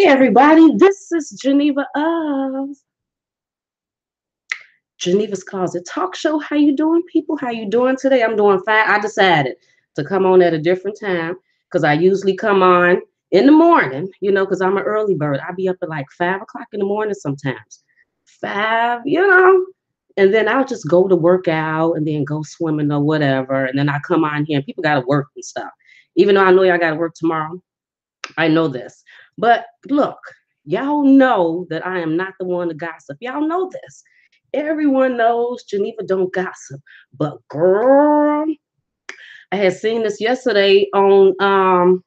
Hey everybody, this is Geneva of Geneva's Closet Talk Show. How you doing, people? How you doing today? I'm doing fine. I decided to come on at a different time because I usually come on in the morning, because I'm an early bird. I be up at like 5 o'clock in the morning sometimes. 5, and then I'll just go to work out and then go swimming or whatever. And then I come on here and people got to work and stuff. Even though I know y'all got to work tomorrow, I know this. But look, y'all know that I am not the one to gossip. Y'all know this. Everyone knows Geneva don't gossip. But girl, I had seen this yesterday on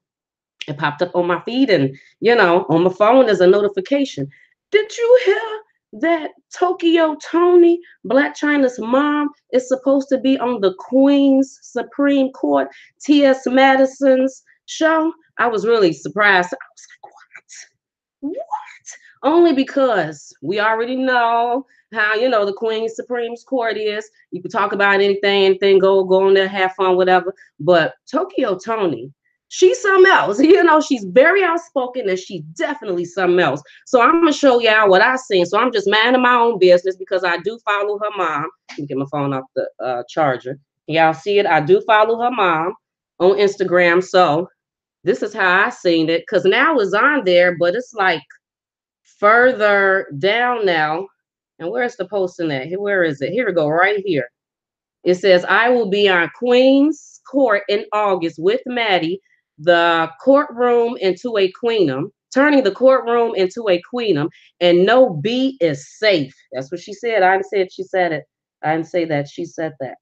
it popped up on my feed and on my phone as a notification. Did you hear that Tokyo Toni, Blac Chyna's mom, is supposed to be on the Queen's Supreme Court, T.S. Madison's show? I was really surprised. I was like, what? Only because we already know how, the Queen's Supreme Court is. You can talk about anything, go on there, have fun, whatever. But Tokyo Toni, she's something else. She's very outspoken and she's definitely something else. So I'm going to show y'all what I've seen. So I'm just minding my own business because I do follow her mom. Let me get my phone off the charger. Y'all see it? I do follow her mom on Instagram. So this is how I seen it, because now it's on there, but it's like further down now. And where's the posting at? Where is it? Here we go, right here. It says, I will be on Queen's Court in August with Maddie, the courtroom into a queenum, turning the courtroom into a queenum, and no B is safe. That's what she said. I didn't say it. She said it. I didn't say that. She said that.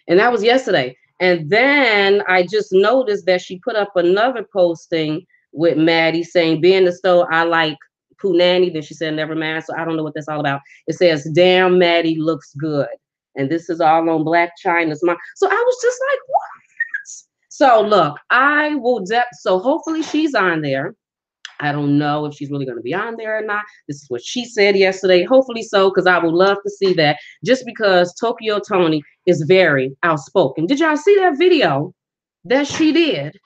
And that was yesterday. And then I just noticed that she put up another posting with Maddie saying, being the stove, I like Punani. Then she said, never mind. So I don't know what that's all about. It says, damn, Maddie looks good. And this is all on Blac Chyna's mom. So I was just like, what? So look, I will, so hopefully she's on there. I don't know if she's really going to be on there or not. This is what she said yesterday. Hopefully so, because I would love to see that, just because Tokyo Toni is very outspoken. Did y'all see that video that she did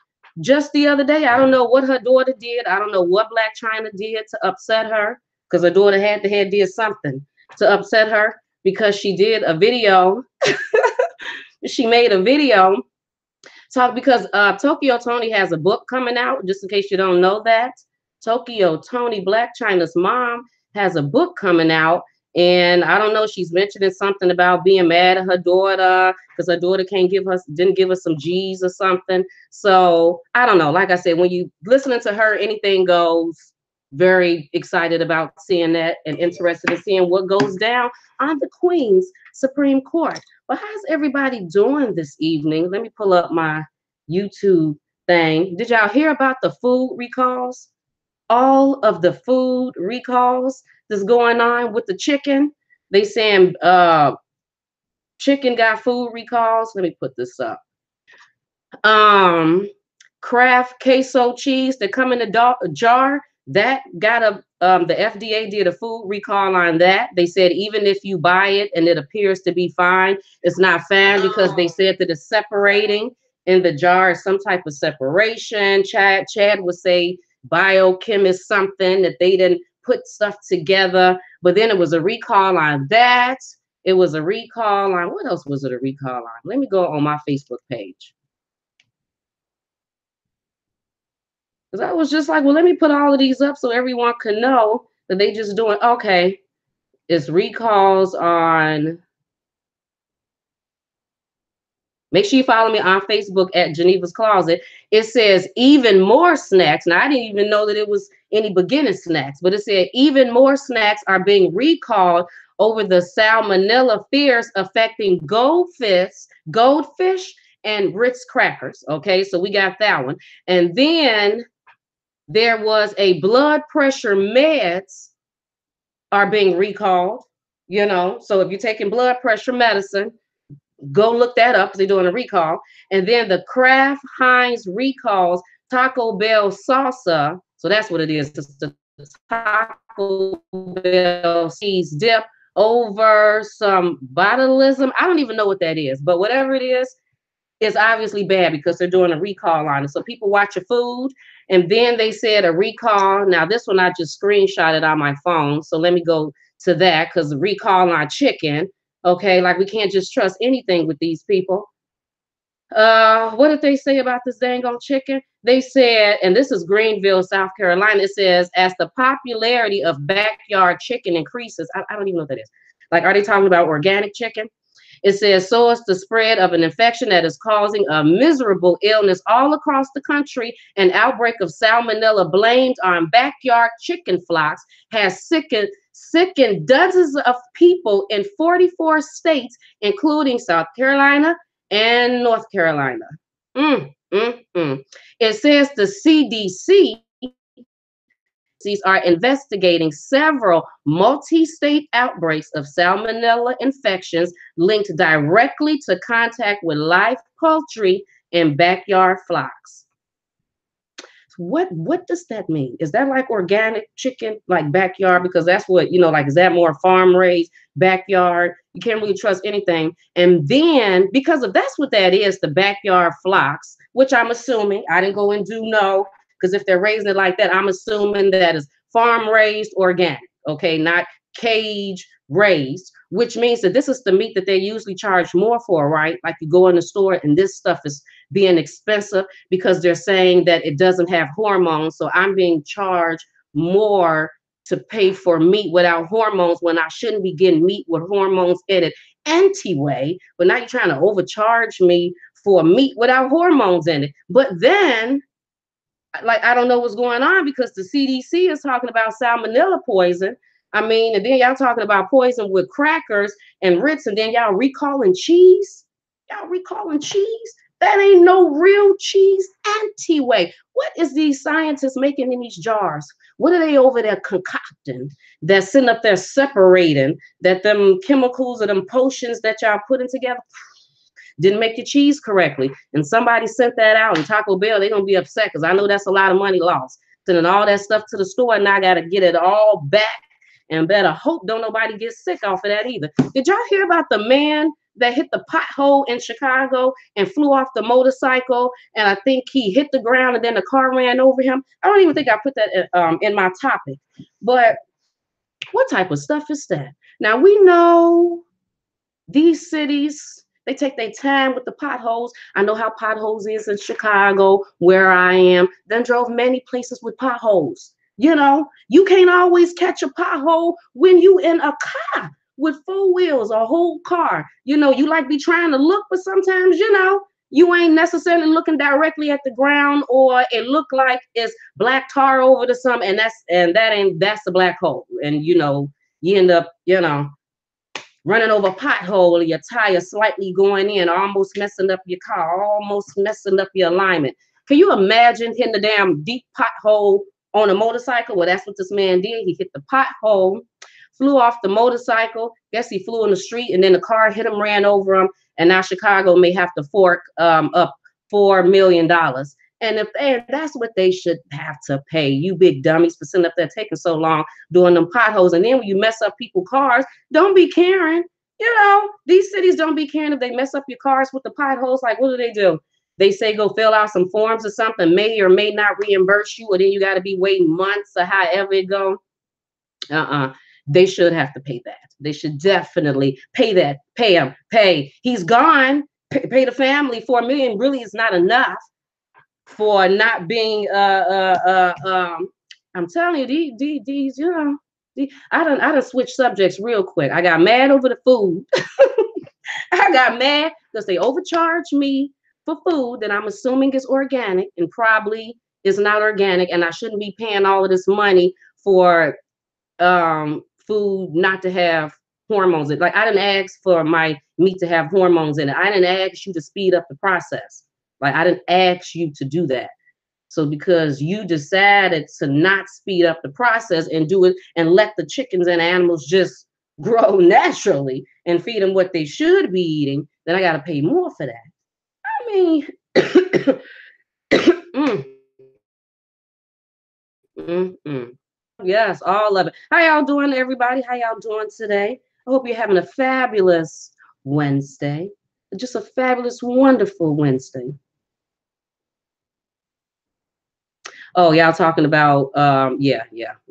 just the other day? I don't know what her daughter did. I don't know what Blac Chyna did to upset her, because her daughter did something to upset her, because she did a video. She made a video because Tokyo Toni has a book coming out, just in case you don't know that. Tokyo Toni, Blac Chyna's mom, has a book coming out, and I don't know, she's mentioning something about being mad at her daughter because her daughter didn't give her some G's or something. So I don't know. Like I said, when you listening to her, anything goes. Very excited about seeing that and interested in seeing what goes down on the Queen's Supreme Court. But how's everybody doing this evening? Let me pull up my YouTube thing. Did y'all hear about the food recalls? All of the food recalls that's going on with the chicken. They saying chicken got food recalls. Let me put this up. Kraft queso cheese that come in a jar, that got the FDA did a food recall on that. They said even if you buy it and it appears to be fine, it's not fine, because they said that it's separating in the jar, some type of separation. Chad would say biochemist something, that they didn't put stuff together. But then it was a recall on that. It was a recall on, what else was it a recall on? Let me go on my Facebook page. Because I was just like, well, let me put all of these up so everyone can know that they just doing, okay, it's recalls on. Make sure you follow me on Facebook at Geneva's Closet. It says even more snacks. Now, I didn't even know that it was any beginning snacks, but it said even more snacks are being recalled over the salmonella fears affecting goldfish, and Ritz crackers. Okay, so we got that one. And then there was a blood pressure meds are being recalled, So if you're taking blood pressure medicine, go look that up, because they're doing a recall. And then the Kraft Heinz recalls Taco Bell salsa. So that's what it is. It's the Taco Bell cheese dip over some botulism. I don't even know what that is, but whatever it is, is obviously bad because they're doing a recall on it. So people watch your food, and then they said a recall. Now this one I just screenshotted on my phone. So let me go to that, because the recall on chicken. Okay, like we can't just trust anything with these people. What did they say about this dang on chicken? They said, and this is Greenville, South Carolina. It says, as the popularity of backyard chicken increases, I don't even know what that is. Like, are they talking about organic chicken? It says, so is the spread of an infection that is causing a miserable illness all across the country. An outbreak of salmonella blamed on backyard chicken flocks has sickened dozens of people in 44 states, including South Carolina and North Carolina. It says the CDC are investigating several multi-state outbreaks of salmonella infections linked directly to contact with live poultry and backyard flocks. What does that mean? Is that like organic chicken, like backyard? Because that's what, like, is that more farm raised, backyard? You can't really trust anything. And then, because if that's what that is, the backyard flocks, which I'm assuming, I didn't go and do no, because if they're raising it like that, I'm assuming that is farm raised organic, okay, not cage raised, which means that this is the meat that they usually charge more for, right? Like you go in the store and this stuff is being expensive because they're saying that it doesn't have hormones. So I'm being charged more to pay for meat without hormones when I shouldn't be getting meat with hormones in it anyway. But now you're trying to overcharge me for meat without hormones in it. But then, like, I don't know what's going on, because the CDC is talking about salmonella poison. I mean, and then y'all talking about poison with crackers and Ritz, and then y'all recalling cheese. Y'all recalling cheese? That ain't no real cheese anyway. What is these scientists making in these jars? What are they over there concocting that's sitting up there separating, that them chemicals or them potions that y'all putting together didn't make your cheese correctly? And somebody sent that out, and Taco Bell, they're going to be upset because I know that's a lot of money lost. Sending all that stuff to the store, and I got to get it all back, and better hope don't nobody get sick off of that either. Did y'all hear about the man that hit the pothole in Chicago and flew off the motorcycle? And I think he hit the ground and then the car ran over him. I don't even think I put that in my topic. But what type of stuff is that? Now, we know these cities, they take their time with the potholes. I know how potholes is in Chicago, where I am. Then drove many places with potholes. You can't always catch a pothole when you in a car with four wheels, a whole car. You like be trying to look, but sometimes, you ain't necessarily looking directly at the ground, or it look like it's black tar over the sun, and that's the black hole. And you end up, running over a pothole, your tire slightly going in, almost messing up your car, almost messing up your alignment. Can you imagine hitting the damn deep pothole on a motorcycle? Well, that's what this man did. He hit the pothole, flew off the motorcycle. Guess he flew in the street, and then the car hit him, ran over him, and now Chicago may have to fork up $4 million. And that's what they should have to pay, you big dummies, for sitting up there taking so long doing them potholes. And then when you mess up people's cars, don't be caring. These cities don't be caring if they mess up your cars with the potholes. Like, what do? They say go fill out some forms or something, may or may not reimburse you, or then you got to be waiting months or however it go. They should have to pay that. They should definitely pay that. Pay him. Pay. He's gone. Pay the family. $4 million really is not enough for not being I'm telling you, these I done switched subjects real quick. I got mad over the food. I got mad because they overcharged me for food that I'm assuming is organic and probably is not organic, and I shouldn't be paying all of this money for food not to have hormones in it. Like, I didn't ask for my meat to have hormones in it. I didn't ask you to speed up the process. Like, I didn't ask you to do that. So because you decided to not speed up the process and do it and let the chickens and animals just grow naturally and feed them what they should be eating, then I got to pay more for that. I mean, yes, all of it. How y'all doing, everybody? How y'all doing today? I hope you're having a fabulous Wednesday. Just a fabulous, wonderful Wednesday. Oh, y'all talking about yeah,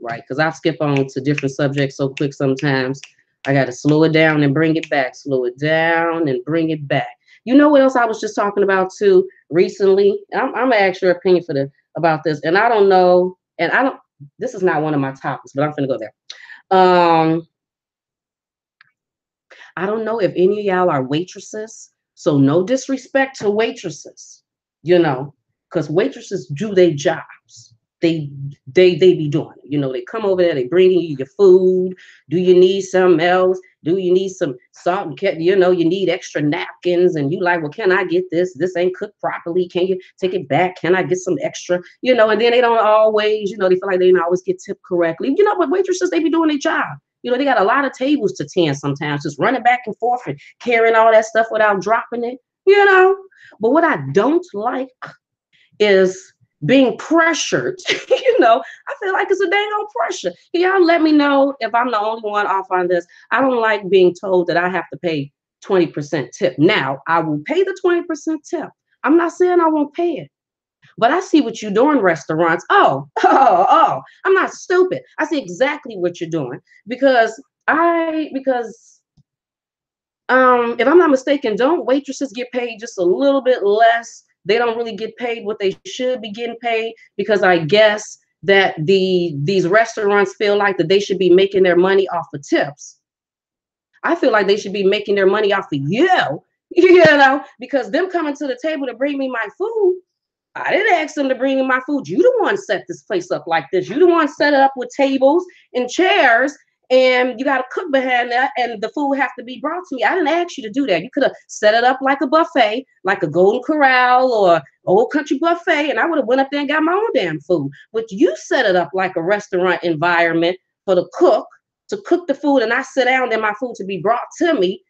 right. Because I skip on to different subjects so quick sometimes. I got to slow it down and bring it back. Slow it down and bring it back. You know what else I was just talking about too recently? I'm gonna ask your opinion for the about this, and I don't know, and I don't. This is not one of my topics, but I'm gonna go there. Um, I don't know if any of y'all are waitresses, so no disrespect to waitresses, you know, because waitresses do their jobs. They they be doing it. You know, they come over there, they bring you your food. Do you need something else? Do you need some salt and you know, you need extra napkins, and you like, well, can I get this? This ain't cooked properly. Can you take it back? Can I get some extra? You know, and then they don't always, you know, they feel like they don't always get tipped correctly. You know, but waitresses, they be doing their job. You know, they got a lot of tables to tend sometimes, just running back and forth and carrying all that stuff without dropping it, you know. But what I don't like is being pressured. You know, I feel like it's a dang on pressure. Can y'all let me know if I'm the only one off on this? I don't like being told that I have to pay 20% tip. Now, I will pay the 20% tip. I'm not saying I won't pay it. But I see what you do in restaurants. Oh, I'm not stupid. I see exactly what you're doing because if I'm not mistaken, don't waitresses get paid just a little bit less? They don't really get paid what they should be getting paid because I guess that these restaurants feel like that they should be making their money off of tips. I feel like they should be making their money off of you know, because them coming to the table to bring me my food, I didn't ask them to bring me my food. You the one set this place up like this. You the one set it up with tables and chairs, and you got to cook behind that, and the food have to be brought to me. I didn't ask you to do that. You could have set it up like a buffet, like a Golden Corral or Old Country Buffet, and I would have went up there and got my own damn food. But you set it up like a restaurant environment for the cook to cook the food, and I sit down and my food to be brought to me,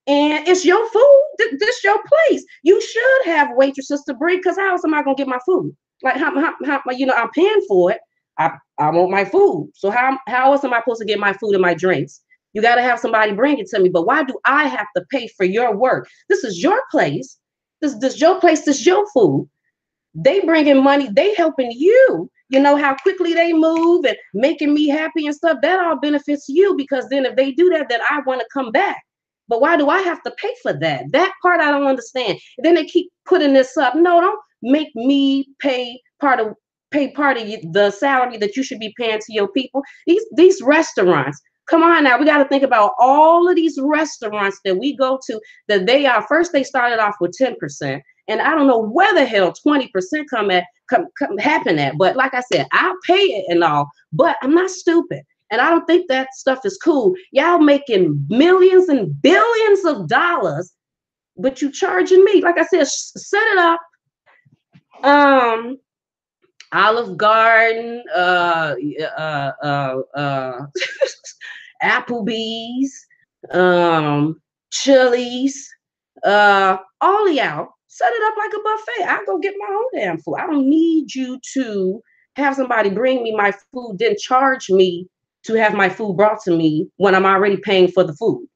and it's your food. This your place. You should have waitresses to bring. Cause how else am I gonna get my food? Like how you know I'm paying for it. I want my food. So how else am I supposed to get my food and my drinks? You got to have somebody bring it to me. But why do I have to pay for your work? This is your place. This your place. This your food. They bringing money. They helping you. You know how quickly they move and making me happy and stuff. That all benefits you because then if they do that, then I want to come back. But why do I have to pay for that? That part I don't understand. And then they keep putting this up. No, don't make me pay part of the salary that you should be paying to your people. These restaurants. Come on now, we got to think about all of these restaurants that we go to that they are first they started off with 10%. And I don't know where the hell 20% come happen at. But like I said, I'll pay it and all, but I'm not stupid. And I don't think that stuff is cool. Y'all making millions and billions of dollars, but you charging me. Like I said, set it up. Olive Garden, Applebee's, Chili's, all of y'all set it up like a buffet. I go get my own damn food. I don't need you to have somebody bring me my food, then charge me to have my food brought to me when I'm already paying for the food.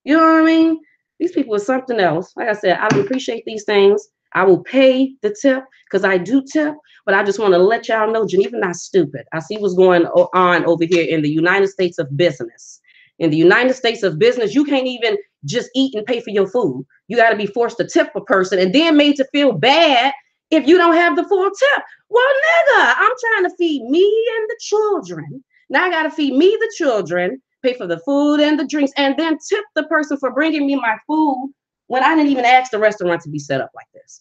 You know what I mean? These people are something else. Like I said, I don't appreciate these things. I will pay the tip because I do tip, but I just want to let y'all know Geneva not stupid. I see what's going on over here in the United States of business. In the United States of business, you can't even just eat and pay for your food. You got to be forced to tip a person and then made to feel bad if you don't have the full tip. Well, nigga, I'm trying to feed me and the children. Now I got to feed me, the children, pay for the food and the drinks, and then tip the person for bringing me my food when I didn't even ask the restaurant to be set up like this.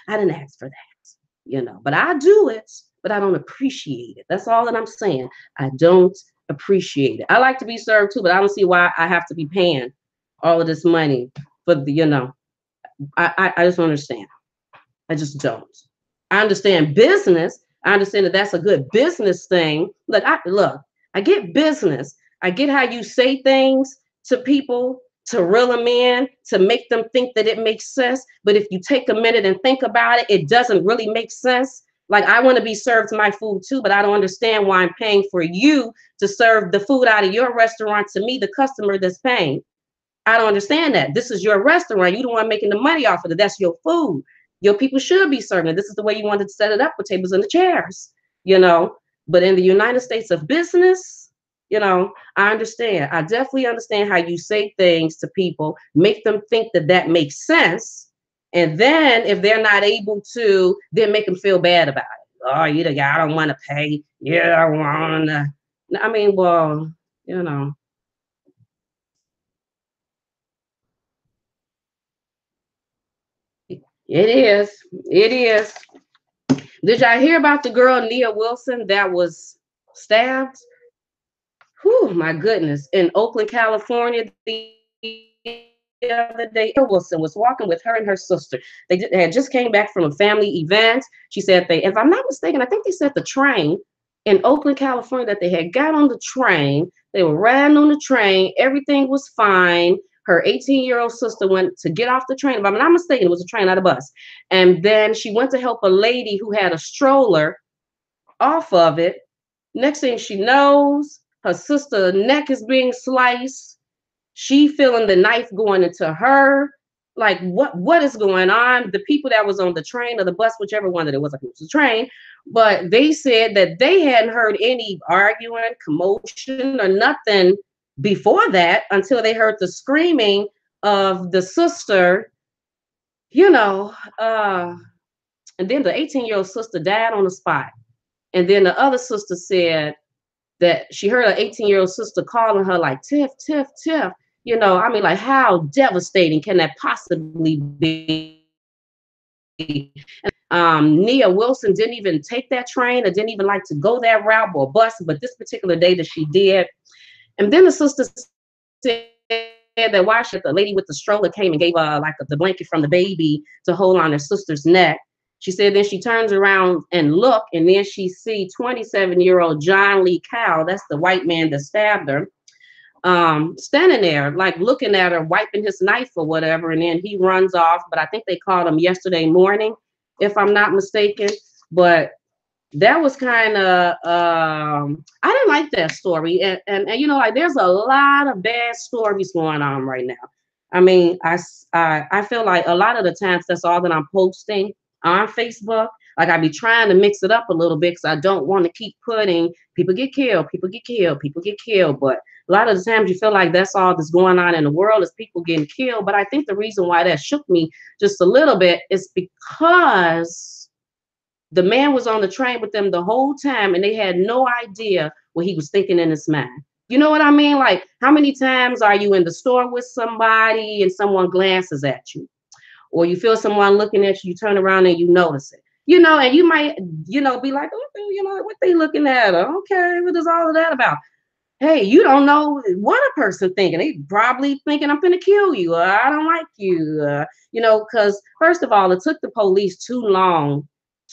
I didn't ask for that, you know, but I do it, but I don't appreciate it. That's all that I'm saying. I don't appreciate it. I like to be served too, but I don't see why I have to be paying all of this money for the, you know, I just don't understand. I just don't. I understand business. I understand that that's a good business thing. Look, I get business. I get how you say things to people to reel them in, to make them think that it makes sense. But if you take a minute and think about it, it doesn't really make sense. Like I want to be served my food too, but I don't understand why I'm paying for you to serve the food out of your restaurant to me, the customer that's paying. I don't understand that. This is your restaurant. You the one making the money off of it. That's your food. Your people should be serving it. This is the way you wanted to set it up with tables and the chairs, you know. But in the United States of business, you know, I understand. I definitely understand how you say things to people, make them think that that makes sense. And then if they're not able to, then make them feel bad about it. Oh, you the guy, I don't want to pay. Yeah, I want to. I mean, well, you know, it is. It is. Did y'all hear about the girl Nia Wilson that was stabbed? Whew, my goodness. In Oakland, California, the other day, Nia Wilson was walking with her and her sister. They had just came back from a family event. She said if I'm not mistaken, I think they said the train in Oakland, California, that they had got on the train. They were riding on the train. Everything was fine. Her 18-year-old sister went to get off the train. If I'm not mistaken, it was a train, not a bus. And then she went to help a lady who had a stroller off of it. Next thing she knows, her sister's neck is being sliced. She feeling the knife going into her. Like what is going on? The people that was on the train or the bus, whichever one that it was, I think it was a train, but they said that they hadn't heard any arguing, commotion, or nothing before that until they heard the screaming of the sister, you know, and then the 18-year-old sister died on the spot. And then the other sister said that she heard her 18-year-old sister calling her like Tiff, Tiff, Tiff. You know, I mean, like, how devastating can that possibly be? Nia Wilson didn't even take that train or didn't even like to go that route or bus, but this particular day that she did. And then the sister said that why should the lady with the stroller came and gave her like the blanket from the baby to hold on her sister's neck. She said then she turns around and look, and then she see 27-year-old John Lee Cow, that's the white man that stabbed her, standing there, like looking at her, wiping his knife or whatever, and then he runs off. But I think they called him yesterday morning, if I'm not mistaken. But that was kind of I didn't like that story, and you know, like there's a lot of bad stories going on right now. I mean, I feel like a lot of the times that's all that I'm posting on Facebook. Like I be trying to mix it up a little bit because I don't want to keep putting people get killed, people get killed, people get killed. But a lot of the times you feel like that's all that's going on in the world is people getting killed. But I think the reason why that shook me just a little bit is because the man was on the train with them the whole time and they had no idea what he was thinking in his mind. You know what I mean? Like, how many times are you in the store with somebody and someone glances at you? Or you feel someone looking at you, you turn around and you notice it. You know, and you might, you know, be like, oh, you know, what they looking at? Okay, what is all of that about? Hey, you don't know what a person thinking. They probably thinking I'm gonna kill you. I don't like you. You know, because first of all, it took the police too long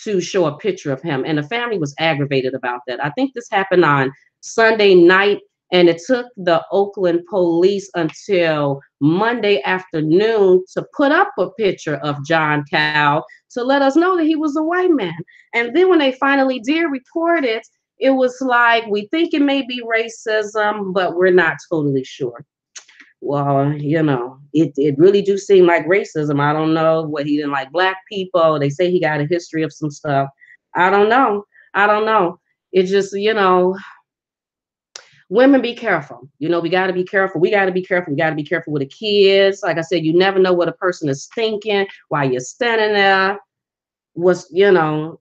to show a picture of him, and the family was aggravated about that. I think this happened on Sunday night, and it took the Oakland police until Monday afternoon to put up a picture of John Cow to let us know that he was a white man. And then when they finally did report it, it was like, we think it may be racism, but we're not totally sure. Well, you know, it really do seem like racism. I don't know what he didn't like black people. They say he got a history of some stuff. I don't know. I don't know. It just, you know, women be careful. You know, we got to be careful. We got to be careful. We got to be careful with the kids. Like I said, you never know what a person is thinking while you're standing there. Was, you know,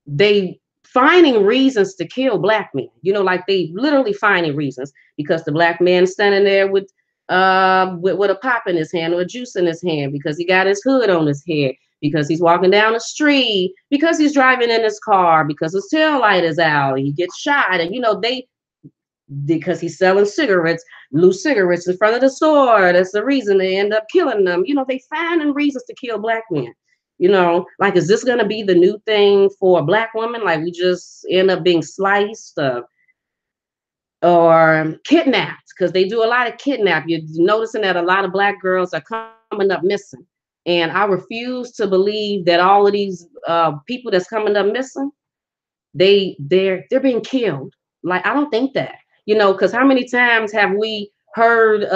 they finding reasons to kill black men. You know, like they literally finding reasons because the black man standing there with a pop in his hand or a juice in his hand because he got his hood on his head, because he's walking down the street, because he's driving in his car, because his tail light is out, he gets shot, and you know, because he's selling cigarettes, loose cigarettes in front of the store. That's the reason they end up killing them. You know, they finding reasons to kill black men. You know, like, is this going to be the new thing for black women? Like, we just end up being sliced or kidnapped, because they do a lot of kidnap. You're noticing that a lot of black girls are coming up missing. And I refuse to believe that all of these people that's coming up missing, they're being killed. Like, I don't think that, you know, because how many times have we heard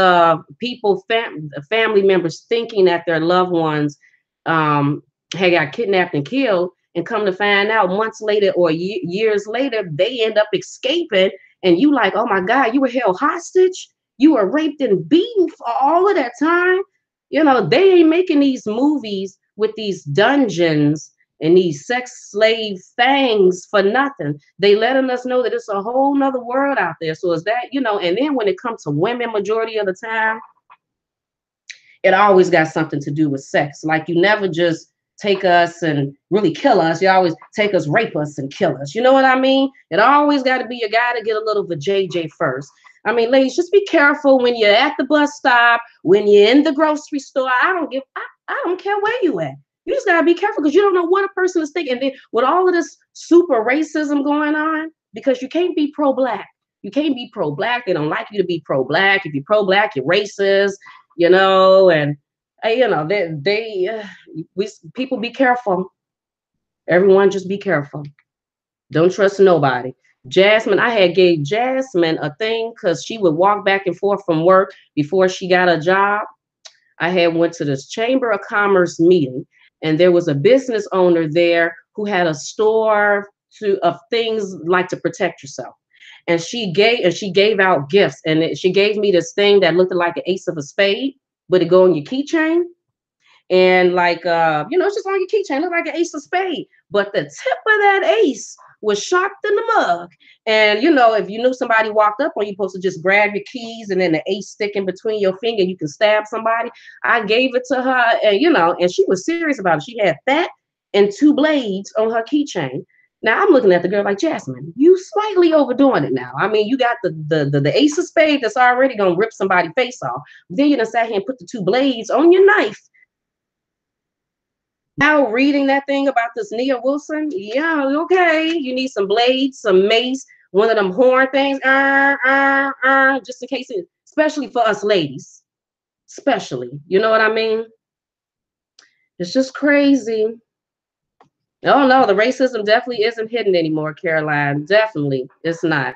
family members thinking that their loved ones had got kidnapped and killed, and come to find out months later or years later, they end up escaping, and you like, oh my God, you were held hostage, you were raped and beaten for all of that time. You know, they ain't making these movies with these dungeons and these sex slave things for nothing. They letting us know that it's a whole nother world out there. So is that, you know, and then when it comes to women, majority of the time, it always got something to do with sex. Like, you never just take us and really kill us. You always take us, rape us, and kill us. You know what I mean? It always got to be, you got to get a little vajayjay first. I mean, ladies, just be careful when you're at the bus stop, when you're in the grocery store. I don't care where you at. You just gotta be careful, because you don't know what a person is thinking. And then with all of this super racism going on, because you can't be pro-Black. You can't be pro-Black. They don't like you to be pro-Black. If you're pro-Black, you're racist, you know, and you know, people be careful. Everyone just be careful. Don't trust nobody. Jasmine, I had gave Jasmine a thing because she would walk back and forth from work before she got a job. I had went to this Chamber of Commerce meeting, and there was a business owner there who had a store of things like to protect yourself. And she gave out gifts, and she gave me this thing that looked like an ace of a spade, but it go on your keychain. And like, you know, it's just on your keychain, look like an ace of spade, but the tip of that ace was sharp in the mug. And you know, if you knew somebody walked up on you, supposed to just grab your keys, and then the ace stick in between your finger, you can stab somebody. I gave it to her, and you know, and she was serious about it. She had that and 2 blades on her keychain. Now I'm looking at the girl like, Jasmine, you slightly overdoing it now. I mean, you got the ace of spade that's already gonna rip somebody's face off. Then you done sat here and put the 2 blades on your knife. Now reading that thing about this Nia Wilson, yeah, okay. You need some blades, some mace, one of them horn things, just in case, especially for us ladies, especially. You know what I mean? It's just crazy. Oh no, the racism definitely isn't hidden anymore, Caroline. Definitely, it's not.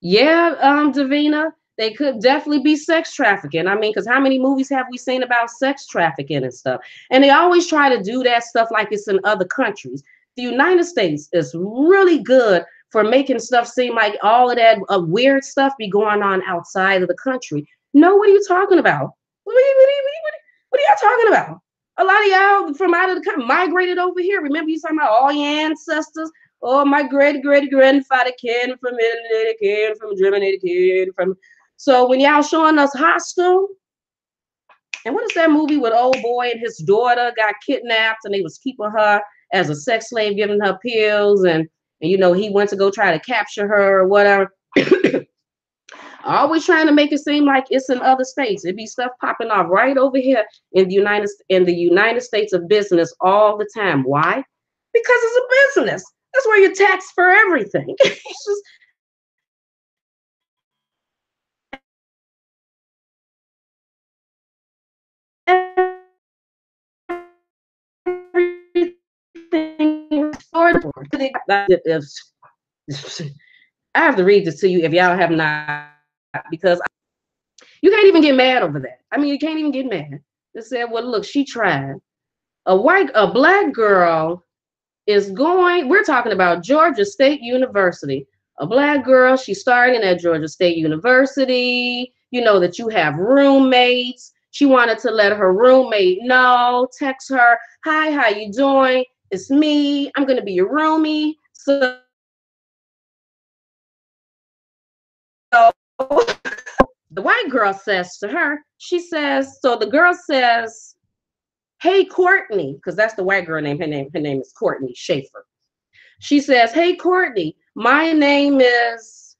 Yeah, Davina, they could definitely be sex trafficking. I mean, because how many movies have we seen about sex trafficking and stuff? And they always try to do that stuff like it's in other countries. The United States is really good for making stuff seem like all of that weird stuff be going on outside of the country. No, what are you talking about? What are y'all talking about? A lot of y'all from out of the country migrated over here. Remember, you talking about all your ancestors? Oh, my great grandfather came from Italy, came from Germany, came from. So when y'all showing us Hostel, and what is that movie with old boy and his daughter got kidnapped, and they was keeping her as a sex slave, giving her pills, and you know, he went to go try to capture her or whatever. Always trying to make it seem like it's in other states. It'd be stuff popping off right over here in the United States of business all the time. Why? Because it's a business. That's where you're taxed for everything. It's just everything. I have to read this to you if y'all have not, because you can't even get mad over that. I mean, you can't even get mad. They said, well, look, she tried. A Black girl is going, we're talking about Georgia State University. A Black girl, she's starting at Georgia State University. You know that you have roommates. She wanted to let her roommate know, text her, hi, how you doing? It's me. I'm going to be your roomie. So the white girl says to her, she says, so the girl says, hey, Courtney, because that's the white girl name. Her name is Courtney Schaefer. She says, hey, Courtney, my name is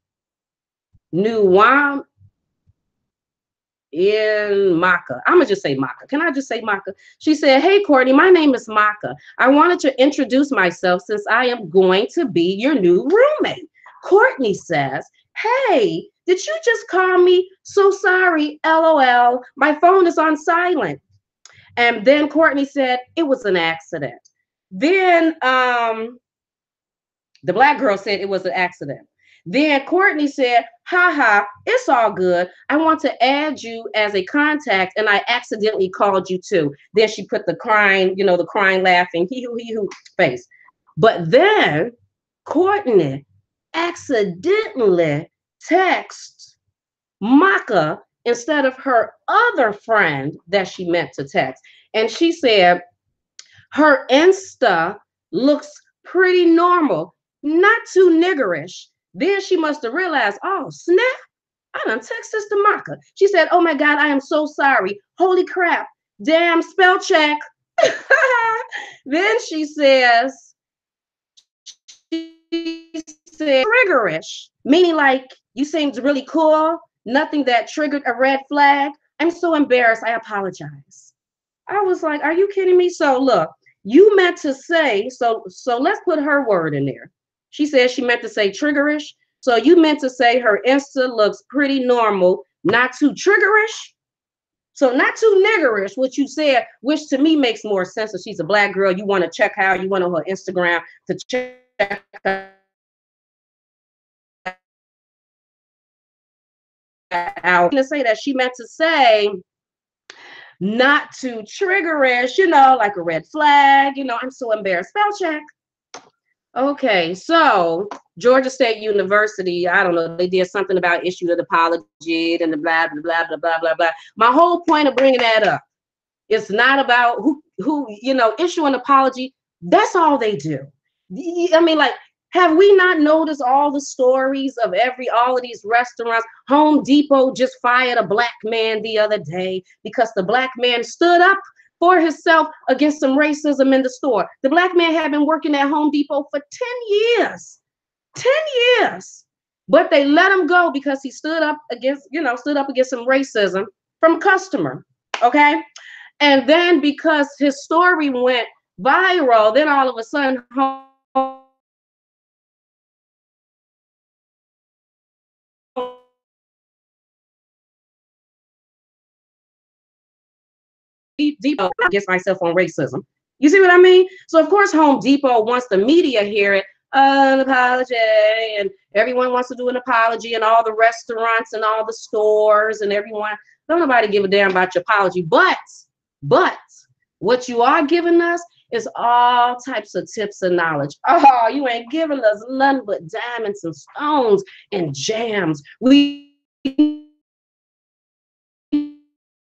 Nuwam in Maka. I'm gonna just say Maka. Can I just say Maka? She said, hey, Courtney, my name is Maka. I wanted to introduce myself since I am going to be your new roommate. Courtney says, hey, did you just call me? So sorry, LOL. My phone is on silent. And then Courtney said, it was an accident. Then the Black girl said it was an accident. Then Courtney said, haha, it's all good. I want to add you as a contact, and I accidentally called you too. Then she put the crying, the crying, laughing, hee hoo face. But then Courtney accidentally texts Maka instead of her other friend that she meant to text. And she said, her Insta looks pretty normal, not too niggerish. Then she must have realized, oh, snap, I done text Sister Maka. She said, oh my God, I am so sorry. Holy crap. Damn, spell check. Then she said, triggerish, meaning like you seemed really cool, nothing that triggered a red flag. I'm so embarrassed. I apologize. I was like, are you kidding me? So look, you meant to say, so let's put her word in there. She said she meant to say triggerish. So you meant to say her Insta looks pretty normal, not too triggerish. So not too niggerish, what you said, which to me makes more sense. If she's a Black girl, you want to check out, you went on her Instagram to check out. To say that she meant to say not too triggerish, like a red flag, I'm so embarrassed. Spell check. Okay, so Georgia State University, I don't know, they did something about issued an apology and the blah, blah, blah, blah, blah, blah, blah. My whole point of bringing that up, it's not about who issue an apology. That's all they do. I mean, like, have we not noticed all the stories of all of these restaurants? Home Depot just fired a Black man the other day because the Black man stood up for himself against some racism in the store. The Black man had been working at Home Depot for 10 years. 10 years. But they let him go because he stood up against some racism from a customer. Okay. And then because his story went viral, then all of a sudden Home Depot against myself on racism. You see what I mean? So of course Home Depot wants the media hear it, an apology, and everyone wants to do an apology, and all the restaurants and all the stores and everyone. Don't nobody give a damn about your apology. But what you are giving us is all types of tips and knowledge. Oh, you ain't giving us nothing but diamonds and stones and jams. We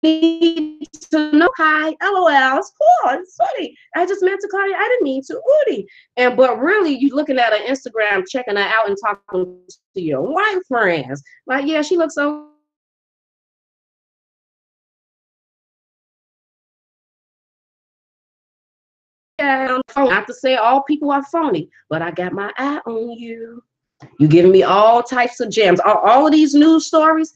need to know. Hi, LOL. It's cool. It's funny. I just meant to call you. I didn't mean to. Woody. But really, you looking at an Instagram, checking her out and talking to your white friends. Like, yeah, she looks so. Not to say all people are phony, but I got my eye on you. You giving me all types of gems. All of these news stories.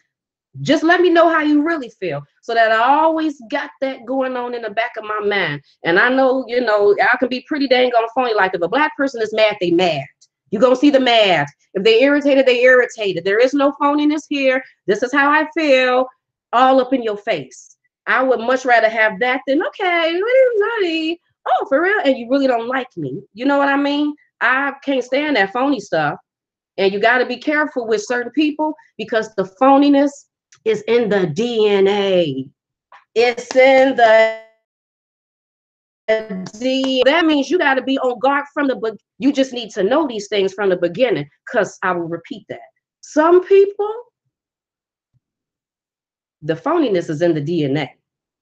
Just let me know how you really feel, so that I always got that going on in the back of my mind. And I know, I can be pretty dang on phony. Like if a Black person is mad, they mad. You're going to see the mad. If they irritated, they irritated. There is no phoniness here. This is how I feel, all up in your face. I would much rather have that than, okay, what is that? Oh, for real? And you really don't like me. You know what I mean? I can't stand that phony stuff. And you got to be careful with certain people because the phoniness is in the DNA. It's in the DNA. That means you got to be on guard from the beginning. You just need to know these things from the beginning, because I will repeat that. Some people, the phoniness is in the DNA.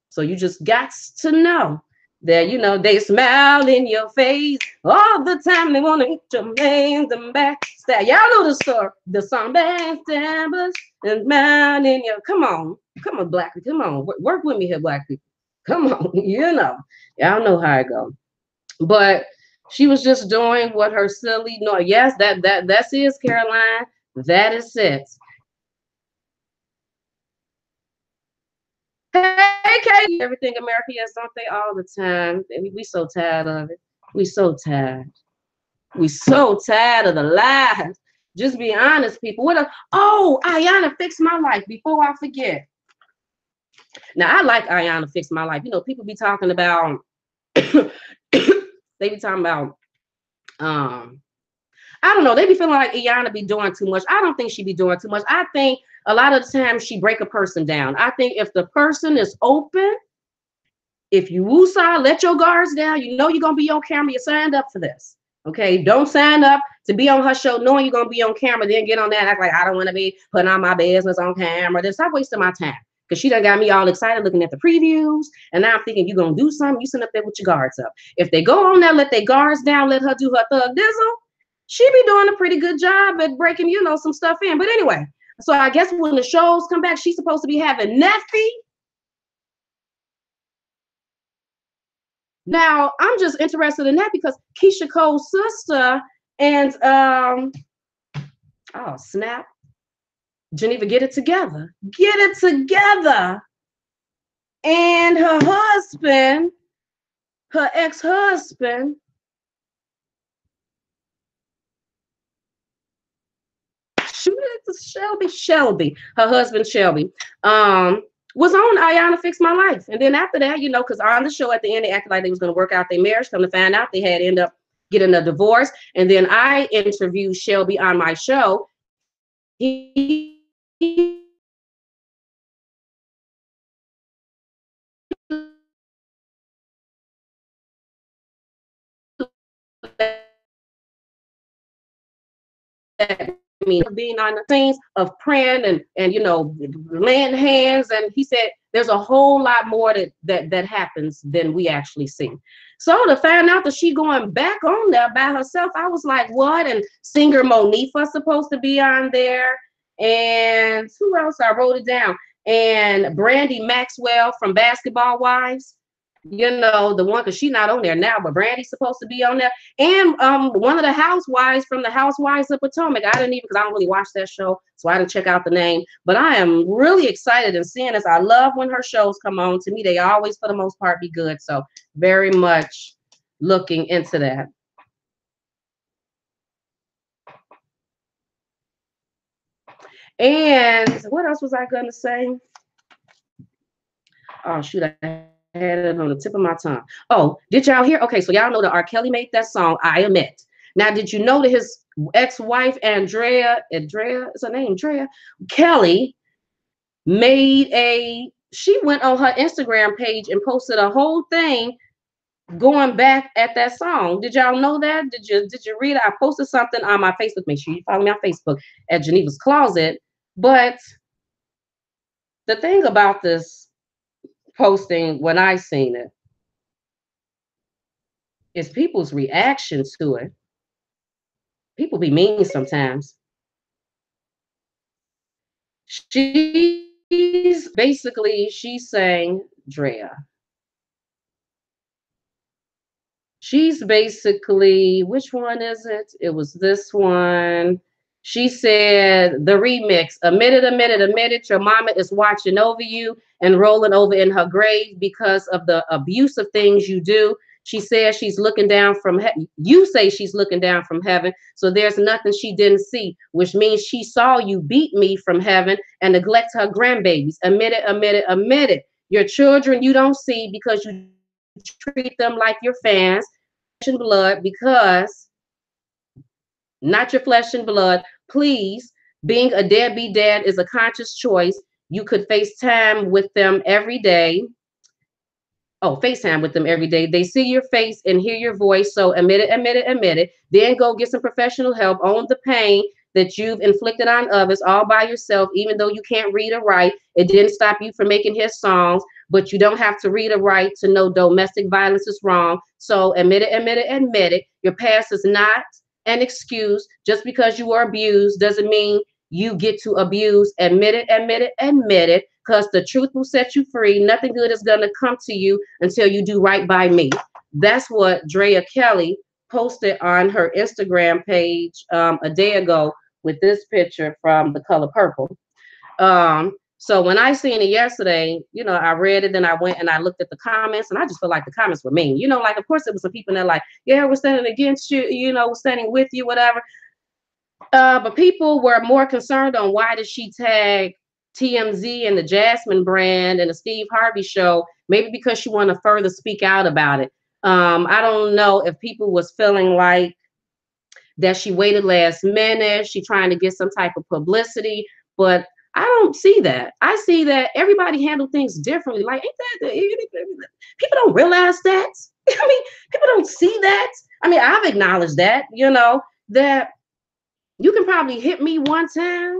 So you just got to know that, they smile in your face all the time. They want to hit your names and backstab. Y'all know the story. The song Backstabbers and smile in your. Come on, Black people. Come on, work with me here, Black people. Come on, y'all know how it go. But she was just doing what her silly. No, yes, that's it, Caroline. That is it. Hey, Katie, everything America has, don't they, all the time? We so tired of it. We so tired. We so tired of the lies. Just be honest, people. Ariana fixed my life before I forget. Now, I like Ariana fixed my life. People be talking about, they be talking about, I I don't know. They be feeling like Iyanla be doing too much. I don't think she be doing too much. I think a lot of the time she break a person down. I think if the person is open, if you woosah, let your guards down. You know you're gonna be on camera. You signed up for this. Okay, don't sign up to be on her show knowing you're gonna be on camera, then get on that act like I don't want to be putting on my business on camera. Then stop wasting my time. Because she done got me all excited looking at the previews. And now I'm thinking you're gonna do something, you sit up there with your guards up. If they go on there, let their guards down, let her do her thug dizzle, she be doing a pretty good job at breaking, you know, some stuff in. But anyway, so I guess when the shows come back, she's supposed to be having Neffy. Now, I'm just interested in that because Keisha Cole's sister and oh snap, Geneva, get it together. Get it together. And her husband, her ex-husband, Shelby, her husband Shelby, was on Ayanna Fix My Life. And then after that, you know, because on the show at the end, they acted like they was going to work out their marriage. Come to find out, they had ended up getting a divorce. And then I interviewed Shelby on my show. He being on the scenes of praying and you know laying hands, and he said there's a whole lot more that happens than we actually see. So to find out that she going back on there by herself, I was like, what? And singer Monifa's supposed to be on there, and who else? I wrote it down. And Brandy Maxwell from Basketball Wives, you know, the one, because she's not on there now, but Brandy's supposed to be on there. And one of the housewives from the Housewives of Potomac. I didn't even, because I don't really watch that show, so I didn't check out the name. But I am really excited in seeing this. I love when her shows come on. To me, they always, for the most part, be good. So very much looking into that. And what else was I going to say? Oh, shoot, I had it on the tip of my tongue. Oh, did y'all hear? Okay, so y'all know that R. Kelly made that song, I Admit. Now, did you know that his ex-wife, Andrea, is her name, Andrea Kelly, she went on her Instagram page and posted a whole thing going back at that song. Did y'all know that? Did you read it? I posted something on my Facebook. Make sure you follow me on Facebook at Geneva's Closet. But the thing about this posting, when I seen it, is people's reaction to it. People be mean sometimes. She's saying, Drea. She's basically, which one is it? It was this one. She said, the remix, admit it, your mama is watching over you and rolling over in her grave because of the abusive things you do. She says she's looking down from heaven. You say she's looking down from heaven. So there's nothing she didn't see, which means she saw you beat me from heaven and neglect her grandbabies. Admit it. Your children you don't see because you treat them like your fans, flesh and blood, because not your flesh and blood. Please, being a deadbeat dad is a conscious choice. You could FaceTime with them every day. Oh, FaceTime with them every day. They see your face and hear your voice. So admit it. Then go get some professional help. Own the pain that you've inflicted on others all by yourself, even though you can't read or write. It didn't stop you from making his songs, but you don't have to read or write to know domestic violence is wrong. So admit it. Your past is not an excuse. Just because you were abused doesn't mean you get to abuse. Admit it, because the truth will set you free. Nothing good is going to come to you until you do right by me. That's what Drea Kelly posted on her Instagram page a day ago with this picture from The Color Purple. So when I seen it yesterday, you know, I read it, then I went and I looked at the comments, and I just feel like the comments were mean. You know, like, of course, there was some people that like, yeah, we're standing against you, you know, we're standing with you, whatever. But people were more concerned on why did she tag TMZ and the Jasmine brand and the Steve Harvey show, maybe because she wanted to further speak out about it. I don't know if people was feeling like that she waited last minute. She trying to get some type of publicity, but I don't see that. I see that everybody handle things differently. Like, ain't that people don't realize that? I mean, people don't see that. I mean, I've acknowledged that, you know, that you can probably hit me one time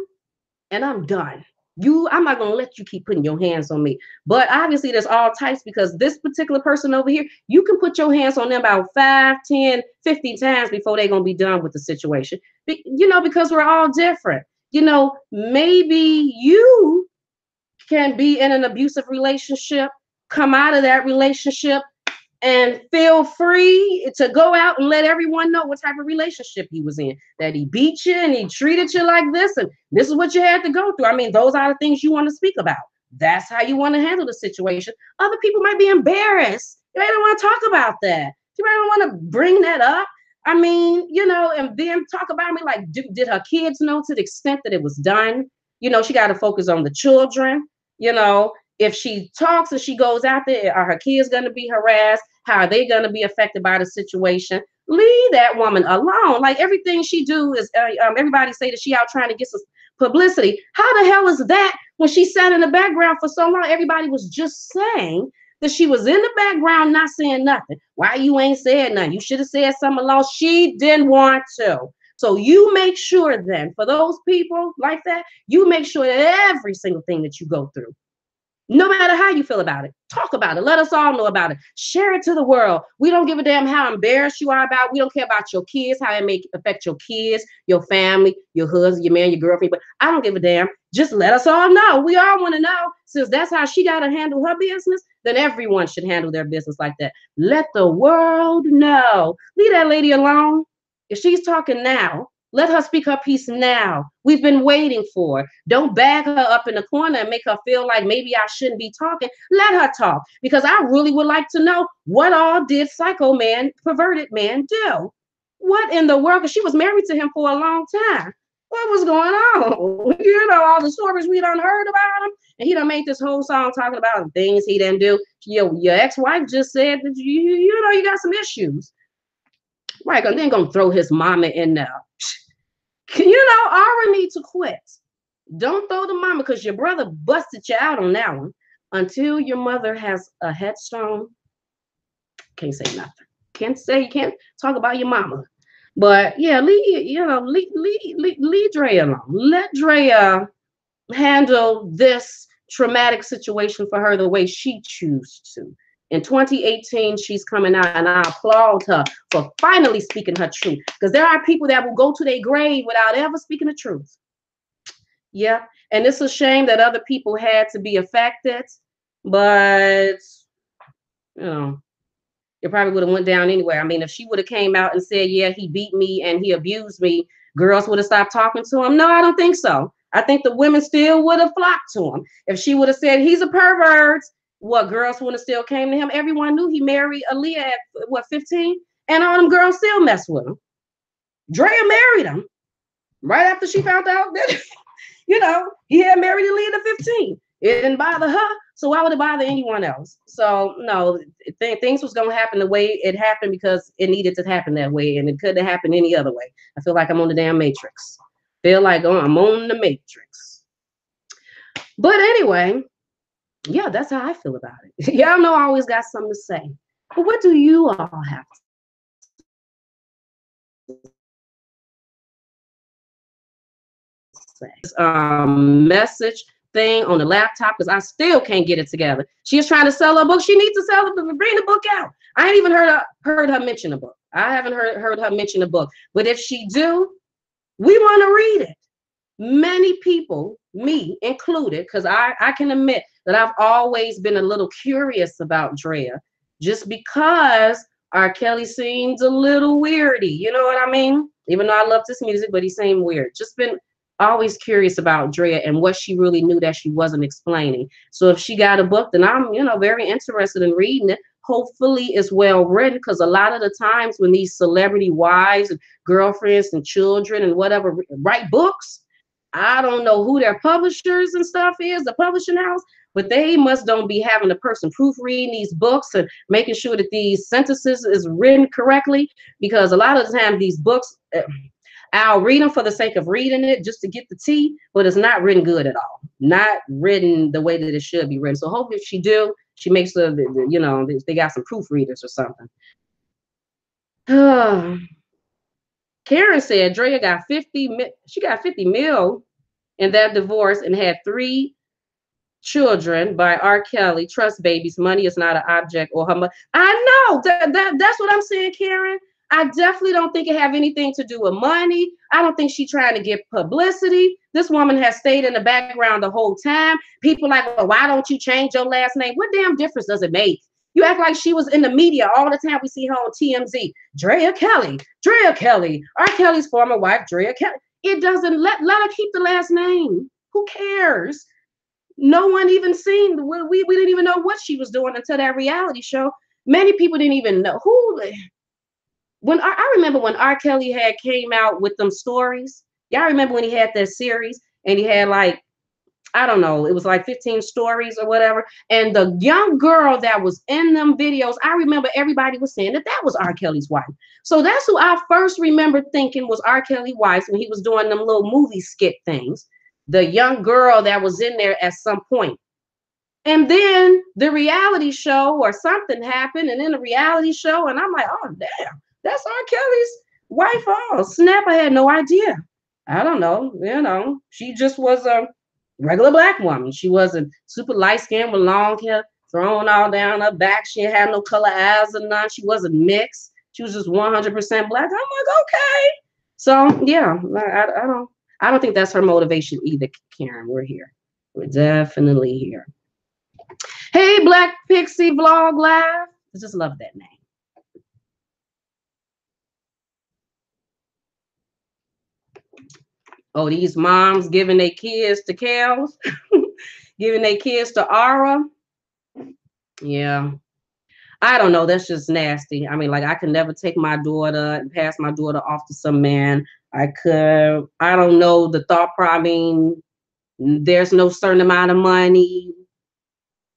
and I'm done. I'm not gonna let you keep putting your hands on me. But obviously there's all types, because this particular person over here, you can put your hands on them about 5, 10, 15 times before they're gonna be done with the situation. You know, because we're all different. You know, maybe you can be in an abusive relationship, come out of that relationship, and feel free to go out and let everyone know what type of relationship he was in, that he beat you and he treated you like this, and this is what you had to go through. I mean, those are the things you want to speak about. That's how you want to handle the situation. Other people might be embarrassed. They don't want to talk about that. You might don't want to bring that up. I mean, you know, and then talk about me like, did her kids know to the extent that it was done? You know, she got to focus on the children. You know, if she talks and she goes out there, are her kids going to be harassed? How are they going to be affected by the situation? Leave that woman alone. Like, everything she do is, everybody say that she out trying to get some publicity. How the hell is that when she sat in the background for so long? Everybody was just saying that she was in the background not saying nothing. Why you ain't said nothing? You should have said something alone. She didn't want to. So you make sure then, for those people like that, you make sure that every single thing that you go through, no matter how you feel about it, talk about it. Let us all know about it. Share it to the world. We don't give a damn how embarrassed you are about it. We don't care about your kids, how it may affect your kids, your family, your husband, your man, your girlfriend. But I don't give a damn. Just let us all know. We all want to know. Since that's how she got to handle her business, then everyone should handle their business like that. Let the world know. Leave that lady alone. If she's talking now, let her speak her piece now. We've been waiting for it. Don't bag her up in the corner and make her feel like maybe I shouldn't be talking. Let her talk, because I really would like to know, what all did psycho man, perverted man do? What in the world? Because she was married to him for a long time. What was going on? You know, all the stories we done heard about him. And he done made this whole song talking about things he didn't do. Your ex-wife just said that you know, you got some issues. Right, and then gonna throw his mama in there. You know, Ara need to quit. Don't throw the mama, because your brother busted you out on that one. Until your mother has a headstone, can't say nothing. You can't talk about your mama. But yeah, leave Drea alone. Let Drea handle this traumatic situation for her the way she chooses to. In 2018, she's coming out, and I applaud her for finally speaking her truth. Because there are people that will go to their grave without ever speaking the truth. Yeah, and it's a shame that other people had to be affected, but you know, it probably would have went down anyway. I mean, if she would have came out and said, yeah, he beat me and he abused me, girls would have stopped talking to him. No, I don't think so. I think the women still would have flocked to him. If she would have said he's a pervert, what, girls would have still came to him? Everyone knew he married Aaliyah at, what, 15? And all them girls still mess with him. Drea married him right after she found out that, you know, he had married Aaliyah at 15. It didn't bother her, so why would it bother anyone else? So, no, things was going to happen the way it happened because it needed to happen that way, and it couldn't have happened any other way. I feel like I'm on the damn Matrix. Feel like I'm on the Matrix. But anyway, yeah, that's how I feel about it. Y'all know I always got something to say. But what do you all have to say? Message thing on the laptop, because I still can't get it together. She is trying to sell a book. She needs to sell it, bring the book out. I ain't even heard her mention a book. I haven't heard her mention a book. But if she do, we want to read it. Many people, me included, because I can admit that I've always been a little curious about Drea, just because R. Kelly seems a little weirdy. You know what I mean? Even though I love this music, but he seemed weird. Just been always curious about Drea and what she really knew that she wasn't explaining. So if she got a book, then I'm, you know, very interested in reading it. Hopefully it's well written, because a lot of the times when these celebrity wives and girlfriends and children and whatever write books, I don't know who their publishers and stuff is, the publishing house, but they must don't be having a person proofreading these books and making sure that these sentences is written correctly, because a lot of the time these books, I'll read them for the sake of reading it just to get the tea, but it's not written good at all. Not written the way that it should be written. So hopefully if she makes sure that, you know, they got some proofreaders or something. Karen said Drea got 50, she got 50 mil in that divorce and had 3 children by R. Kelly. Trust babies. Money is not an object or her. I know that's what I'm saying, Karen. I definitely don't think it have anything to do with money. I don't think she's trying to get publicity. This woman has stayed in the background the whole time. People like, well, why don't you change your last name? What damn difference does it make? You act like she was in the media all the time. We see her on TMZ. Drea Kelly, R. Kelly's former wife, Drea Kelly. It doesn't, let her keep the last name. Who cares? No one even seen, we didn't even know what she was doing until that reality show. Many people didn't even know who. When I remember when R. Kelly had came out with them stories. Y'all remember when he had that series and he had like, I don't know, it was like 15 stories or whatever. And the young girl that was in them videos, I remember everybody was saying that that was R. Kelly's wife. So that's who I first remember thinking was R. Kelly's wife when he was doing them little movie skit things. The young girl that was in there at some point. And then the reality show or something happened, and then the reality show, and I'm like, oh, damn, that's R. Kelly's wife. Oh, snap, I had no idea. I don't know, you know, she just was a regular black woman. She wasn't super light skinned with long hair thrown all down her back. She had no color eyes or none. She wasn't mixed. She was just 100% black. I'm like, okay. So yeah, I don't think that's her motivation either, Karen. We're here. We're definitely here. Hey, Black Pixie Vlog Live. I just love that name. Oh, these moms giving their kids to Kels, giving their kids to Ara. Yeah. I don't know. That's just nasty. I mean, like, I could never take my daughter and pass my daughter off to some man. I don't know the thought process. I mean, there's no certain amount of money.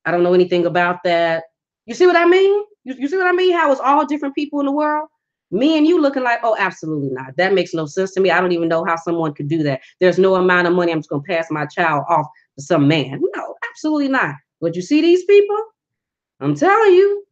I don't know anything about that. You see what I mean? You see what I mean? How it's all different people in the world? Me and you looking like, oh, absolutely not. That makes no sense to me. I don't even know how someone could do that. There's no amount of money I'm just going to pass my child off to some man. No, absolutely not. But you see these people? I'm telling you,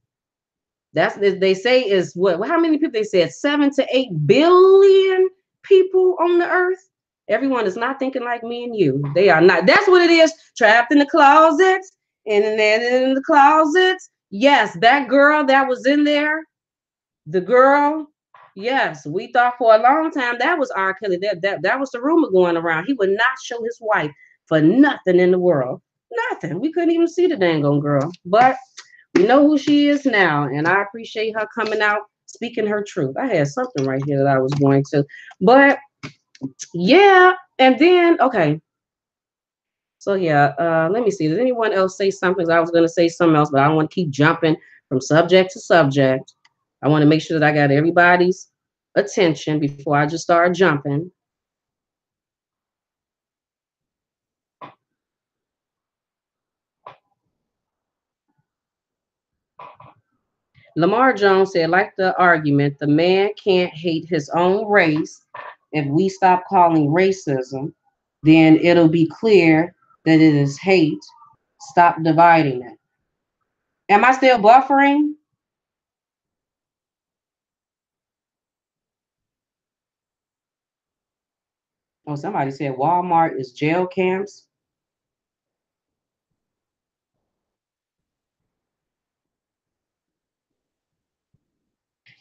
that's they say is what? How many people they said? 7 to 8 billion people on the earth. Everyone is not thinking like me and you. They are not. That's what it is. Trapped in the closets. And then in the closets. Yes, that girl that was in there. The girl. Yes, we thought for a long time that was R. Kelly. That was the rumor going around. He would not show his wife for nothing in the world. Nothing. We couldn't even see the dang on girl. But we know who she is now, and I appreciate her coming out, speaking her truth. I had something right here that I was going to, but yeah, and then, okay. So yeah, let me see. Does anyone else say something? I was going to say something else, but I don't want to keep jumping from subject to subject. I want to make sure that I got everybody's attention before I just start jumping. Lamar Jones said, like the argument, the man can't hate his own race. If we stop calling racism, then it'll be clear that it is hate. Stop dividing it. Am I still buffering? Oh, somebody said Walmart is jail camps.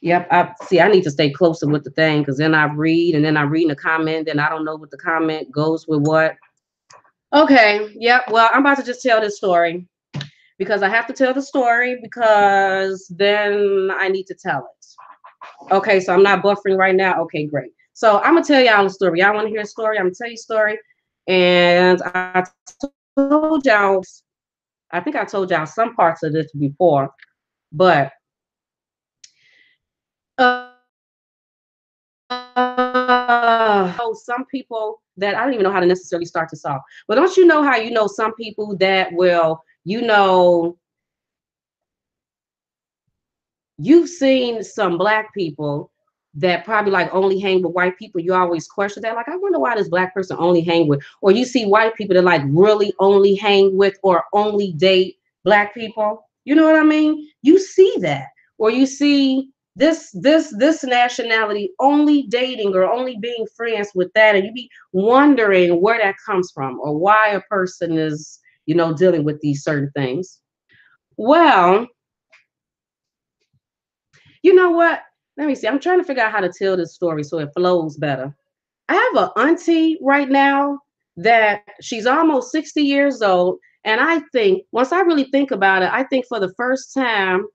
Yep, I see. I need to stay closer with the thing because then I read and then I read in the comment, and I don't know what the comment goes with what. Okay, yep. Well, I'm about to just tell this story because I have to tell the story because then I need to tell it. Okay, so I'm not buffering right now. Okay, great. So I'm gonna tell y'all a story. Y'all want to hear a story? I'm gonna tell you a story. And I told y'all, I think I told y'all some parts of this before, but some people that I don't even know how to necessarily start this off. But don't you know how you know some people that will you know, you've seen some Black people that probably like only hang with white people. You always question that, like, I wonder why this Black person only hang with, or you see white people that like really only hang with or only date Black people. You know what I mean? You see that, or you see this nationality only dating or only being friends with that, and you be wondering where that comes from or why a person is, you know, dealing with these certain things. Well, you know what? Let me see. I'm trying to figure out how to tell this story so it flows better. I have an auntie right now that she's almost 60 years old. And I think, once I really think about it, I think for the first time,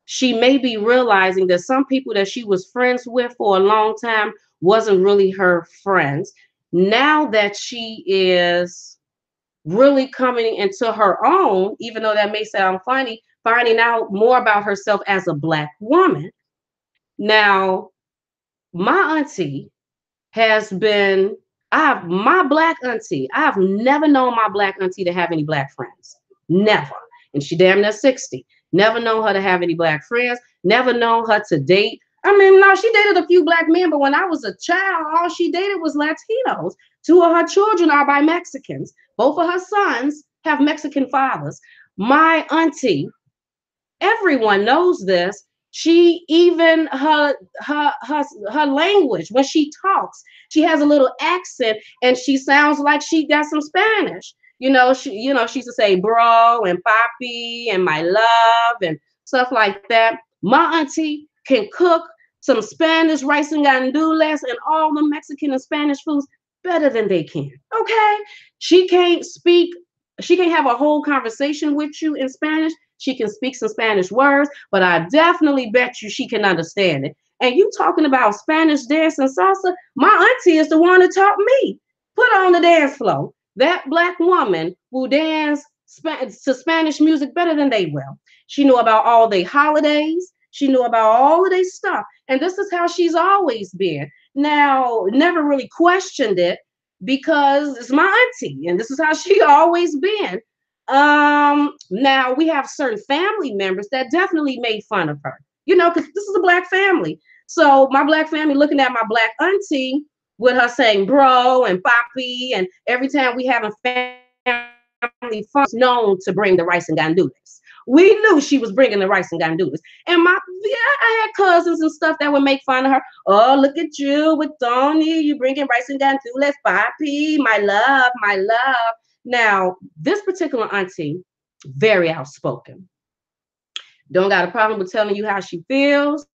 she may be realizing that some people that she was friends with for a long time wasn't really her friends. Now that she is really coming into her own, even though that may sound funny, finding out more about herself as a Black woman. Now, my auntie has been, I have my Black auntie. I have never known my Black auntie to have any Black friends. Never. And she damn near 60. Never known her to have any Black friends. Never known her to date. I mean, no, she dated a few Black men, but when I was a child, all she dated was Latinos. Two of her children are by Mexicans. Both of her sons have Mexican fathers. My auntie, everyone knows this. She even her language, when she talks, she has a little accent and she sounds like she got some Spanish. She used to say bro and papi and my love and stuff like that. My auntie can cook some Spanish rice and gandules and all the Mexican and Spanish foods better than they can. Okay. She can't speak, she can't have a whole conversation with you in Spanish. She can speak some Spanish words, but I definitely bet you she can understand it. And you talking about Spanish dance and salsa, my auntie is the one that taught me. Put on the dance floor. That Black woman will dance to Spanish music better than they will. She knew about all their holidays. She knew about all of their stuff. And this is how she's always been. Now, never really questioned it because it's my auntie and this is how she always been. Now we have certain family members that definitely made fun of her, because this is a Black family. So my Black family looking at my Black auntie with her saying bro and papi, and every time we have a family fun, known to bring the rice and gandules. We knew she was bringing the rice and gandules. And I had cousins and stuff that would make fun of her. Oh, look at you with Tony, you bringing rice and gandules, papi, my love, my love. Now, this particular auntie, very outspoken. Don't got a problem with telling you how she feels.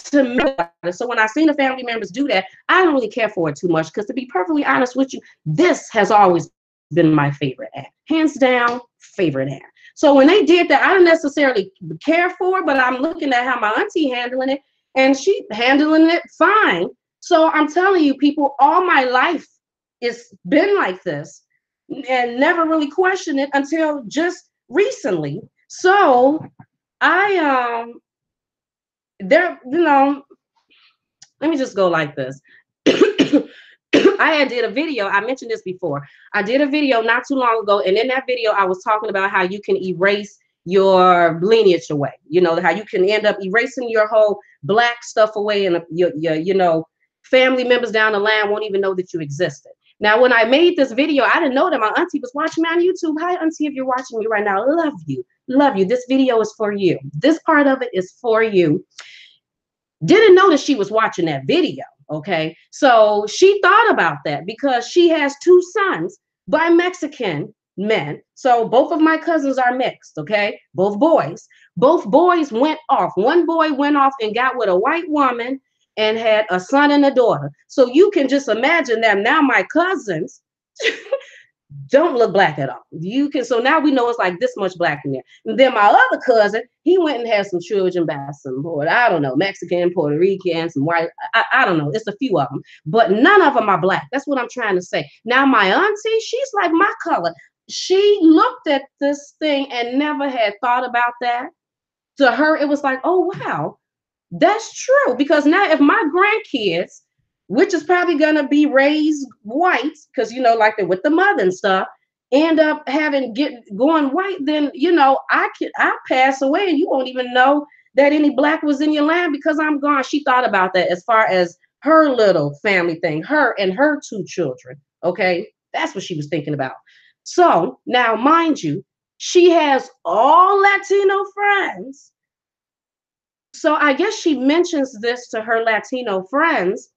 To me, so when I seen the family members do that, I don't really care for it too much because, to be perfectly honest with you, this has always been my favorite act, hands down, favorite act. So when they did that, I didn't necessarily care for it, but I'm looking at how my auntie handling it, and she handling it fine. So I'm telling you, people, all my life it's been like this, and never really questioned it until just recently. So I there, let me just go like this. I had did a video, I mentioned this before. I did a video not too long ago, and in that video, I was talking about how you can erase your lineage away. How you can end up erasing your whole Black stuff away, and your family members down the line won't even know that you existed. Now, when I made this video, I didn't know that my auntie was watching me on YouTube. Hi, auntie, if you're watching me right now, love you. Love you. This video is for you. This part of it is for you. Didn't know that she was watching that video. Okay. So she thought about that because she has two sons by Mexican men. So both of my cousins are mixed. Okay. Both boys went off. One boy went off and got with a white woman and had a son and a daughter. So you can just imagine that now my cousins don't look Black at all. So now we know it's like this much Black in there. And then my other cousin, he went and had some children by some boy, I don't know, Mexican, Puerto Rican, some white, I don't know. It's a few of them, but none of them are Black. That's what I'm trying to say. Now my auntie, she's like my color. She looked at this thing and never had thought about that. to her, it was like, oh, wow, that's true. Because now if my grandkids, which is probably gonna be raised white, because like they're with the mother and stuff, end up going white, then I pass away and you won't even know that any black was in your land because I'm gone. She thought about that as far as her little family thing, her and her two children. Okay, that's what she was thinking about. So now, mind you, she has all Latino friends. So I guess she mentions this to her Latino friends,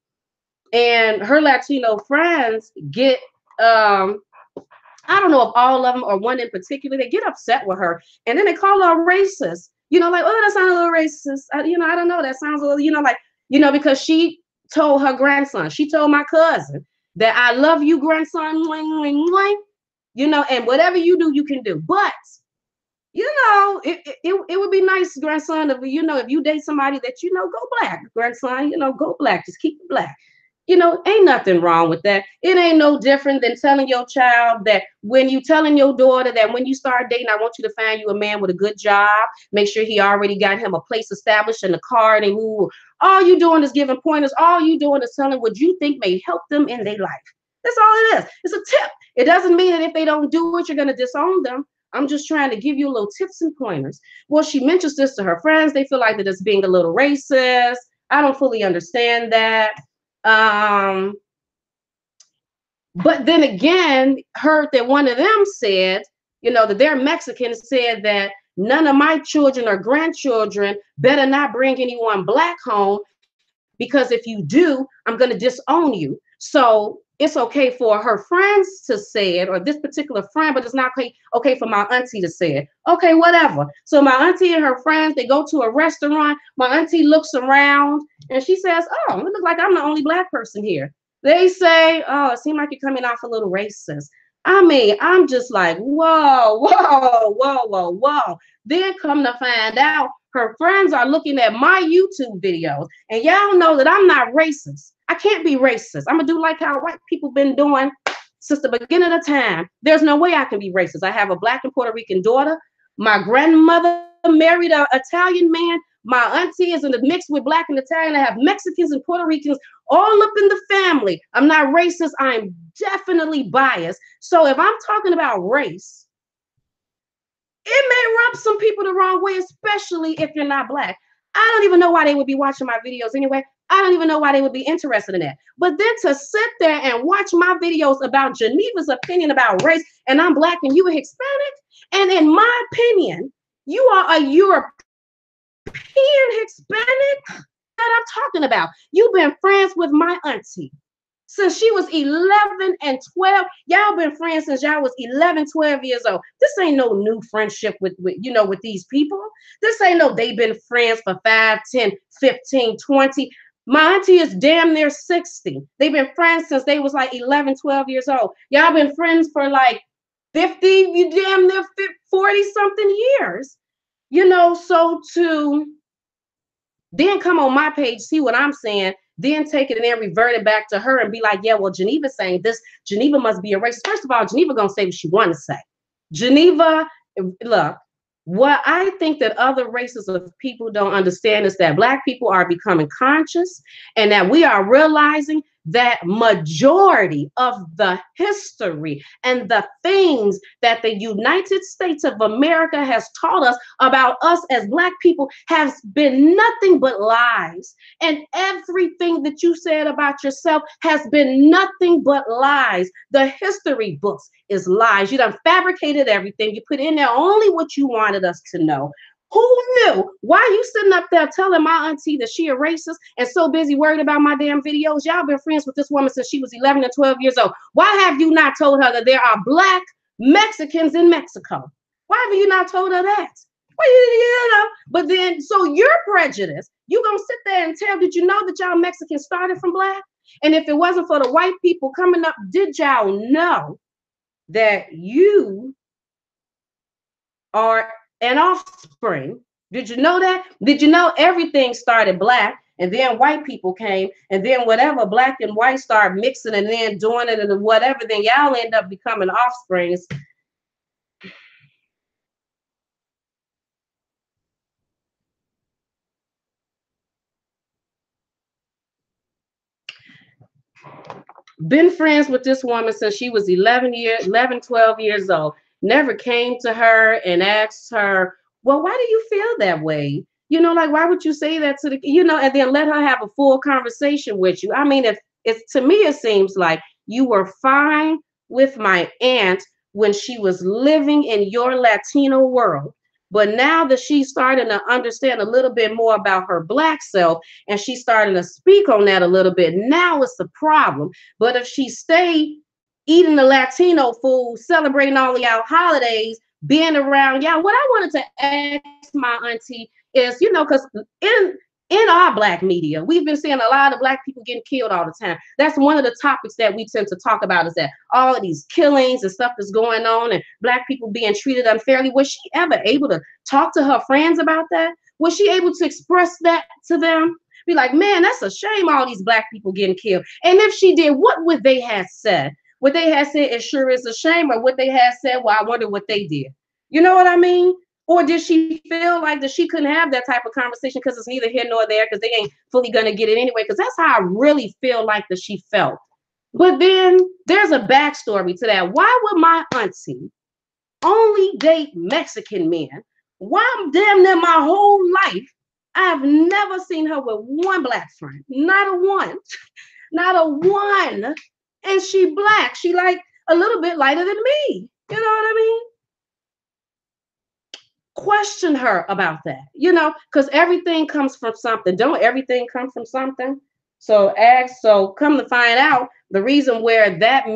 and her Latino friends get, I don't know if all of them or one in particular, they get upset with her, and then they call her racist. Like, oh, that sounds a little racist. I don't know. That sounds a little, like, because she told her grandson, she told my cousin that I love you, grandson, and whatever you do, you can do. But it would be nice, grandson, if if you date somebody that go black, grandson, go black, just keep it black. Ain't nothing wrong with that. It ain't no different than telling your child that when you telling your daughter that when you start dating, I want you to find you a man with a good job, make sure he already got him a place established in the card, and who all you doing is giving pointers, all you doing is telling what you think may help them in their life. That's all it is. It's a tip. It doesn't mean that if they don't do it, you're going to disown them. I'm just trying to give you little tips and pointers. Well, she mentions this to her friends. They feel like that it's being a little racist. I don't fully understand that. But then again, heard that one of them said, that they're Mexican, said that none of my children or grandchildren better not bring anyone black home, because if you do, I'm going to disown you. So it's okay for her friends to say it, or this particular friend, but it's not okay for my auntie to say it. Okay, whatever. So my auntie and her friends, they go to a restaurant. My auntie looks around and she says, oh, it looks like I'm the only black person here. They say, oh, it seems like you're coming off a little racist. I mean, I'm just like, whoa, whoa, whoa, whoa, whoa. Then come to find out, her friends are looking at my YouTube videos, and y'all know that I'm not racist. I can't be racist. I'm gonna do like how white people been doing since the beginning of time. There's no way I can be racist. I have a black and Puerto Rican daughter. My grandmother married an Italian man. My auntie is in the mix with black and Italian. I have Mexicans and Puerto Ricans all up in the family. I'm not racist. I'm definitely biased. So if I'm talking about race, it may rub some people the wrong way, especially if you're not black. I don't even know why they would be watching my videos anyway. I don't even know why they would be interested in that. But then to sit there and watch my videos about Geneva's opinion about race, and I'm black and you a Hispanic, and in my opinion, you are a European Hispanic, that I'm talking about. You've been friends with my auntie since she was 11 and 12. Y'all been friends since y'all was 11, 12 years old. This ain't no new friendship with these people. This ain't no they been friends for 5, 10, 15, 20. My auntie is damn near 60. They've been friends since they was like 11, 12 years old. Y'all been friends for like 50, you damn near 40 something years. So to then come on my page, see what I'm saying, then take it and then revert it back to her and be like, yeah, well, Geneva's saying this. Geneva must be a racist. First of all, Geneva gonna say what she want to say. Geneva, look, what I think that other races of people don't understand is that black people are becoming conscious, and that we are realizing that majority of the history and the things that the United States of America has taught us about us as black people has been nothing but lies. And everything that you said about yourself has been nothing but lies. The history books is lies. You done fabricated everything. You put in there only what you wanted us to know. Who knew? Why are you sitting up there telling my auntie that she a racist and so busy worried about my damn videos? Y'all been friends with this woman since she was 11 and 12 years old. Why have you not told her that there are black Mexicans in Mexico? Why have you not told her that? Well, but then, so you're prejudiced. You gonna sit there and tell, did you know that y'all Mexicans started from black? And if it wasn't for the white people coming up, did y'all know that you are an offspring? Did you know that? Did you know everything started black, and then white people came, and then whatever black and white start mixing and then doing it and whatever, then y'all end up becoming offsprings. Been friends with this woman since she was 12 years old. Never came to her and asked her, well, why do you feel that way? You know, like, why would you say that to the, you know, and then let her have a full conversation with you? I mean, if it's, to me, it seems like you were fine with my aunt when she was living in your Latino world. But now that she's starting to understand a little bit more about her Black self and she's starting to speak on that a little bit, now it's a problem. But if she stay eating the Latino food, celebrating all of y'all holidays, being around y'all, what I wanted to ask my auntie is, you know, because in our Black media, we've been seeing a lot of Black people getting killed all the time. That's one of the topics that we tend to talk about, is that all of these killings and stuff that's going on and Black people being treated unfairly. Was she ever able to talk to her friends about that? Was she able to express that to them? Be like, man, that's a shame all these Black people getting killed. And if she did, what would they have said? Would they have said, it sure is a shame? Or would they have said, well, I wonder what they did? You know what I mean? Or did she feel like that she couldn't have that type of conversation because it's neither here nor there, because they ain't fully going to get it anyway? Because that's how I really feel like that she felt. But then there's a backstory to that. Why would my auntie only date Mexican men? Why, damn near my whole life, I've never seen her with one Black friend. Not a one. Not a one. And she Black. She like a little bit lighter than me. You know what I mean? Question her about that, you know, because everything comes from something. Don't everything come from something? So come to find out, the reason where that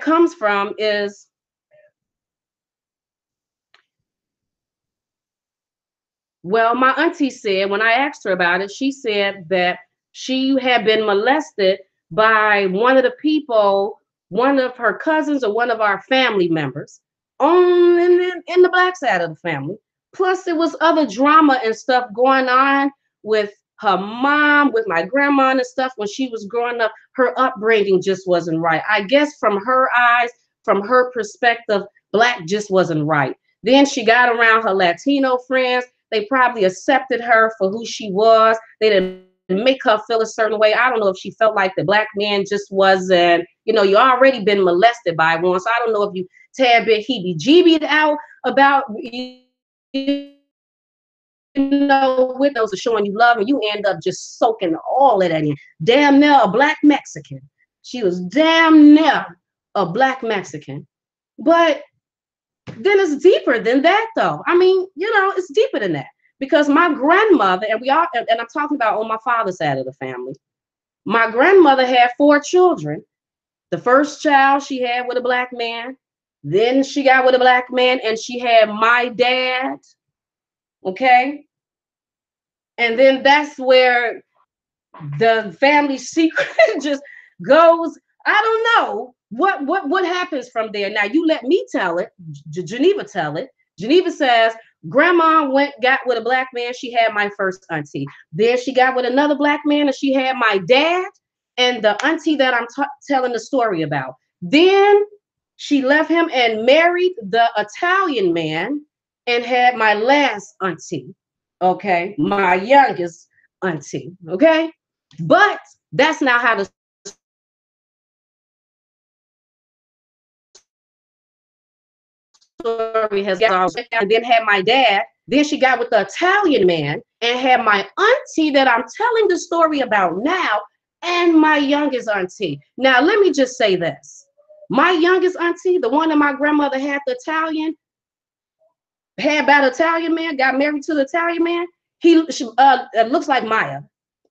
comes from is, well, my auntie said, when I asked her about it, she said that she had been molested by one of the people, one of her cousins or one of our family members in the Black side of the family. Plus, there was other drama and stuff going on with her mom, with my grandma and stuff when she was growing up. Her upbringing just wasn't right. I guess from her eyes, from her perspective, Black just wasn't right. Then she got around her Latino friends. They probably accepted her for who she was. They didn't make her feel a certain way. I don't know if she felt like the Black man just wasn't, you know, you already been molested by one. So I don't know if you tad bit heebie-jeebied out about, you know, with those are showing you love, and you end up just soaking all of that in. Damn near a Black Mexican. She was damn near a Black Mexican. But then it's deeper than that, though. I mean, you know, it's deeper than that. Because my grandmother, and I'm talking about on my father's side of the family, my grandmother had 4 children. The first child she had with a Black man, then she got with a Black man, and she had my dad, okay? And then that's where the family secret just goes. I don't know what happens from there. Now you let me tell it. Geneva tell it. Geneva says grandma got with a Black man. She had my first auntie. Then she got with another Black man, and she had my dad and the auntie that I'm telling the story about. Then she left him and married the Italian man and had my last auntie. Okay, my youngest auntie. Okay, but that's not how the story has gone. And then had my dad. Then she got with the Italian man and had my auntie that I'm telling the story about now, and my youngest auntie. Now, let me just say this. My youngest auntie, the one that my grandmother had by the Italian man, got married to the Italian man, he looks like Maya.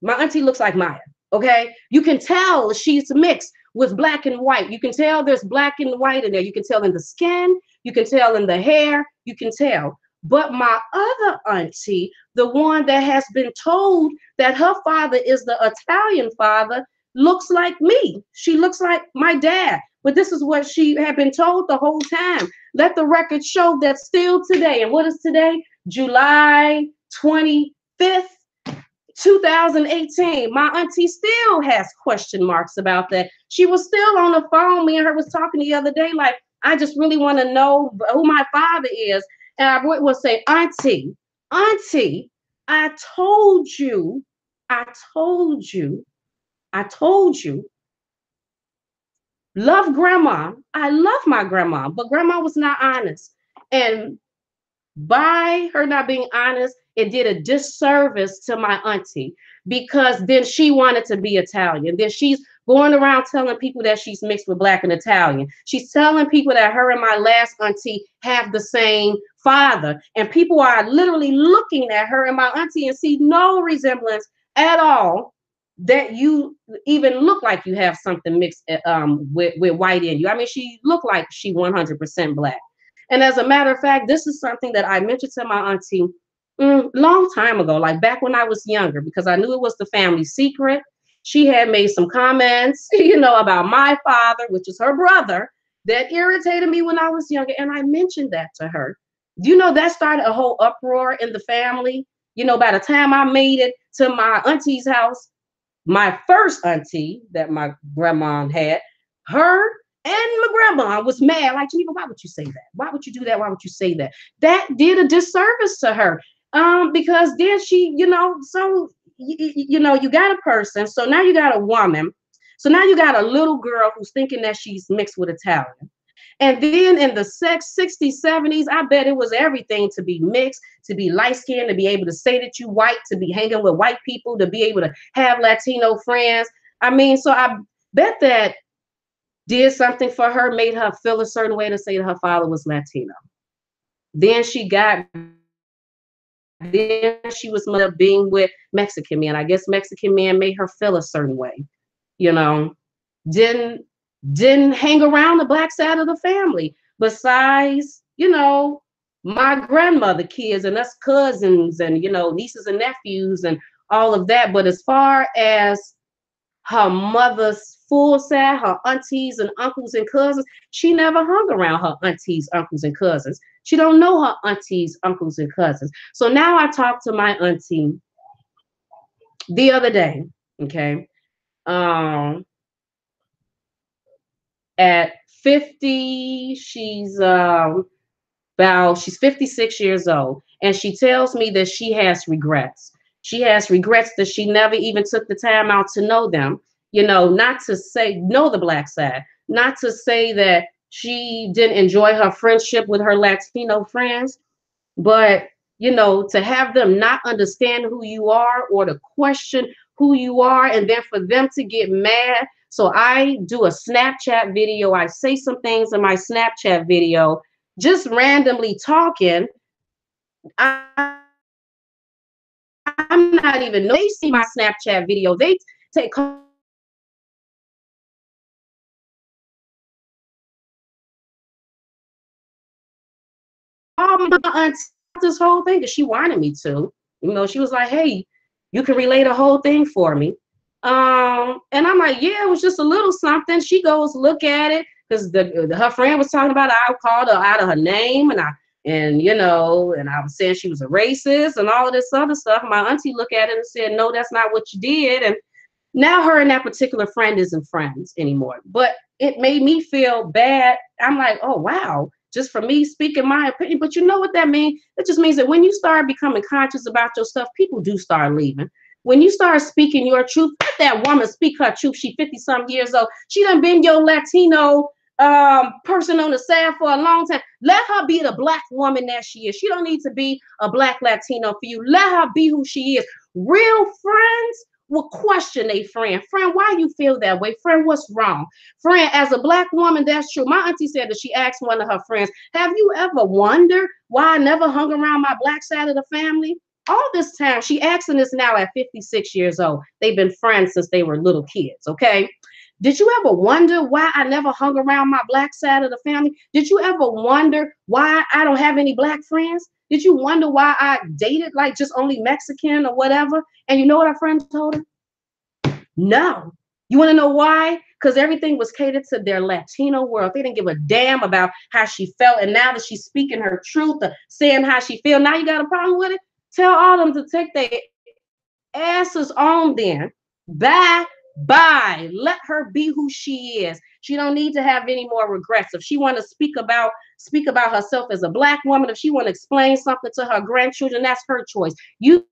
My auntie looks like Maya, okay? You can tell she's mixed with Black and white. You can tell there's Black and white in there. You can tell in the skin. You can tell in the hair. You can tell. But my other auntie, the one that has been told that her father is the Italian father, looks like me. She looks like my dad. But this is what she had been told the whole time. Let the record show that still today, and what is today? July 25th, 2018. My auntie still has question marks about that. She was still on the phone. Me and her was talking the other day, like, I just really want to know who my father is. And I would say, auntie, I told you I told you, love grandma. I love my grandma, but grandma was not honest. And by her not being honest, it did a disservice to my auntie because then she wanted to be Italian. Then she's going around telling people that she's mixed with Black and Italian. She's telling people that her and my last auntie have the same father. And people are literally looking at her and my auntie and see no resemblance at all, that you even look like you have something mixed with white in you. I mean, she looked like she 100% Black. And as a matter of fact, this is something that I mentioned to my auntie long time ago, like back when I was younger, because I knew it was the family secret. She had made some comments, about my father, which is her brother, that irritated me when I was younger. And I mentioned that to her. That started a whole uproar in the family. By the time I made it to my auntie's house, my first auntie that my grandma had, her and my grandma was mad. Like, Geneva, why would you say that? Why would you do that? Why would you say that? That did a disservice to her. Because then she, so you got a person. So now you got a woman. So now you got a little girl who's thinking that she's mixed with Italian. And then in the 60s, 70s, I bet it was everything to be mixed, to be light-skinned, to be able to say that you white, to be hanging with white people, to be able to have Latino friends. I mean, so I bet that did something for her, made her feel a certain way to say that her father was Latino. Then she was being with Mexican men. I guess Mexican men made her feel a certain way, didn't hang around the Black side of the family. Besides, my grandmother kids and us cousins and, nieces and nephews and all of that. But as far as her mother's full side, her aunties and uncles and cousins, she never hung around her aunties, uncles, and cousins. She don't know her aunties, uncles, and cousins. So now I talked to my auntie the other day, okay? At 50, she's 56 years old, and she tells me that she has regrets. She has regrets that she never even took the time out to know them, not to say know the Black side, not to say that she didn't enjoy her friendship with her Latino friends, but to have them not understand who you are or to question who you are, and then for them to get mad. So I do a Snapchat video. I say some things in my Snapchat video, just randomly talking. I'm not even, they see my Snapchat video. They take my aunt this whole thing because she wanted me to. She was like, hey, you can relay the whole thing for me. And I'm like, yeah, it was just a little something. She goes look at it because her friend was talking about it. I called her out of her name, and I was saying she was a racist and all of this other stuff. My auntie looked at it and said, no, that's not what you did. And now her and that particular friend isn't friends anymore. But it made me feel bad. I'm like, oh, wow, just for me speaking my opinion. But you know what that means? It just means that when you start becoming conscious about your stuff, people do start leaving. When you start speaking your truth, let that woman speak her truth. She 50-some years old. She done been your Latino person on the side for a long time. Let her be the Black woman that she is. She don't need to be a Black Latino for you. Let her be who she is. Real friends will question a friend. Friend, why you feel that way? Friend, what's wrong? Friend, as a Black woman, that's true. My auntie said that she asked one of her friends, have you ever wondered why I never hung around my Black side of the family? All this time, she asking this now at 56 years old. They've been friends since they were little kids, okay? Did you ever wonder why I never hung around my Black side of the family? Did you ever wonder why I don't have any Black friends? Did you wonder why I dated like just only Mexican or whatever? And you know what our friend told her? No. You want to know why? Because everything was catered to their Latino world. They didn't give a damn about how she felt. And now that she's speaking her truth, saying how she feel, now you got a problem with it? Tell all of them to take their asses on then. Bye. Bye. Let her be who she is. She don't need to have any more regrets. If she want to speak about herself as a Black woman, if she want to explain something to her grandchildren, that's her choice. You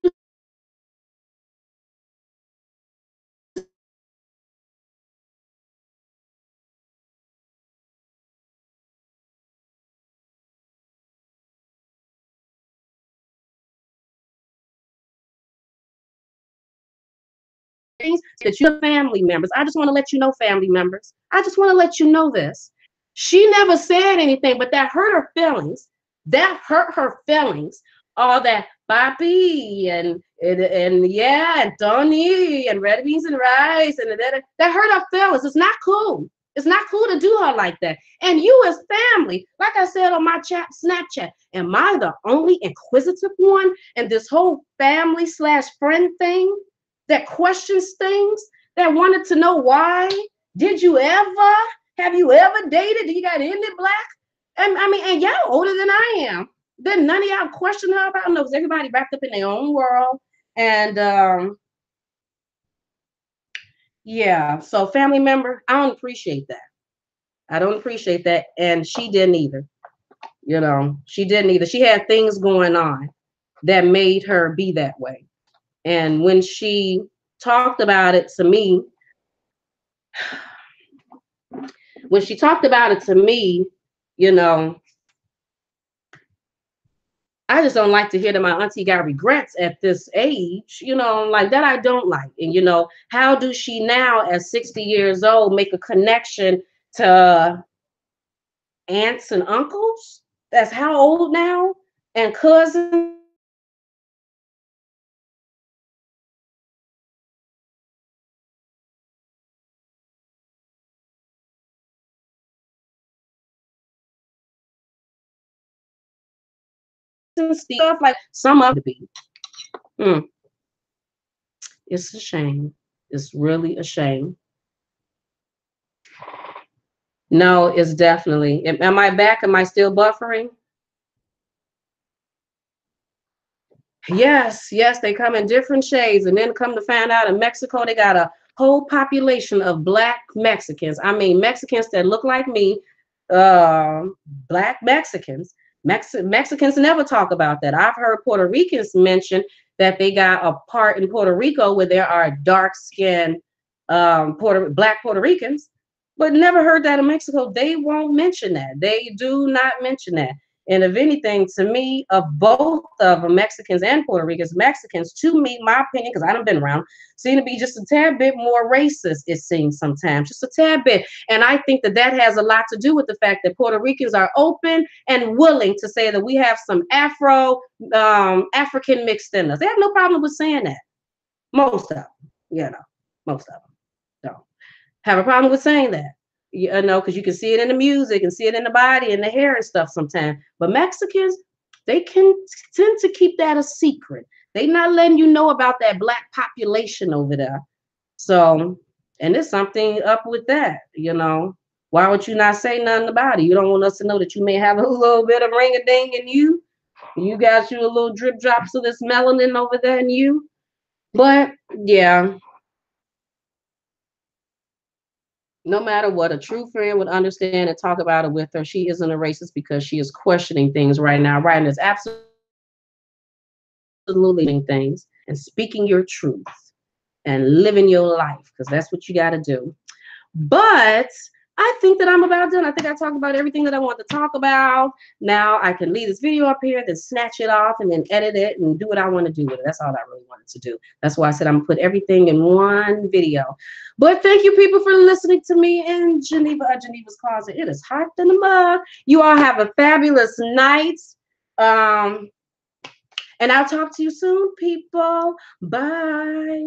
things that you're family members. I just want to let you know, family members. I just want to let you know this. She never said anything, but that hurt her feelings. That hurt her feelings. All that papi and yeah, and Tony and red beans and rice and that hurt her feelings. It's not cool. It's not cool to do her like that. And you as family, like I said on my Snapchat, am I the only inquisitive one in this whole family / friend thing that questions things, that wanted to know why? Did you ever? Have you ever dated? Do you got into Black? And I mean, and y'all older than I am. Then none of y'all question her about, no, because everybody wrapped up in their own world. And yeah, so family member, I don't appreciate that. I don't appreciate that. And she didn't either. You know, she didn't either. She had things going on that made her be that way. And when she talked about it to me, you know, I just don't like to hear that my auntie got regrets at this age, you know, like that I don't like. And, you know, how do she now at 60 years old make a connection to aunts and uncles? That's how old now? And cousins? Stuff like some of it be. It's a shame. It's really a shame. No, it's definitely. Am I back? Am I still buffering? Yes, yes, they come in different shades. And then come to find out in Mexico, they got a whole population of Black Mexicans. I mean, Mexicans that look like me, Black Mexicans. Mexicans never talk about that. I've heard Puerto Ricans mention that they got a part in Puerto Rico where there are dark-skinned Black Puerto Ricans, but never heard that in Mexico. They won't mention that. They do not mention that. And if anything, to me, of both of them, Mexicans and Puerto Ricans, Mexicans, to me, my opinion, because I haven't been around, seem to be just a tad bit more racist, it seems sometimes, just a tad bit. And I think that that has a lot to do with the fact that Puerto Ricans are open and willing to say that we have some African mixed in us. They have no problem with saying that. Most of them, you know, most of them don't have a problem with saying that. You know, because you can see it in the music and see it in the body and the hair and stuff sometimes. But Mexicans, they can tend to keep that a secret. They not letting you know about that Black population over there. So, and there's something up with that, you know. Why would you not say nothing about it? You don't want us to know that you may have a little bit of ring-a-ding in you. You got you a little drip drops of this melanin over there in you. But yeah, no matter what, a true friend would understand and talk about it with her. She isn't a racist because she is questioning things right now. Right, and it's absolutely things and speaking your truth and living your life, because that's what you got to do. But I think that I'm about done. I think I talked about everything that I want to talk about. Now I can leave this video up here, then snatch it off and then edit it and do what I want to do with it. That's all I really wanted to do. That's why I said I'm going to put everything in one video. But thank you, people, for listening to me in Geneva at Geneva's Closet. It is hot in the mug. You all have a fabulous night. And I'll talk to you soon, people. Bye.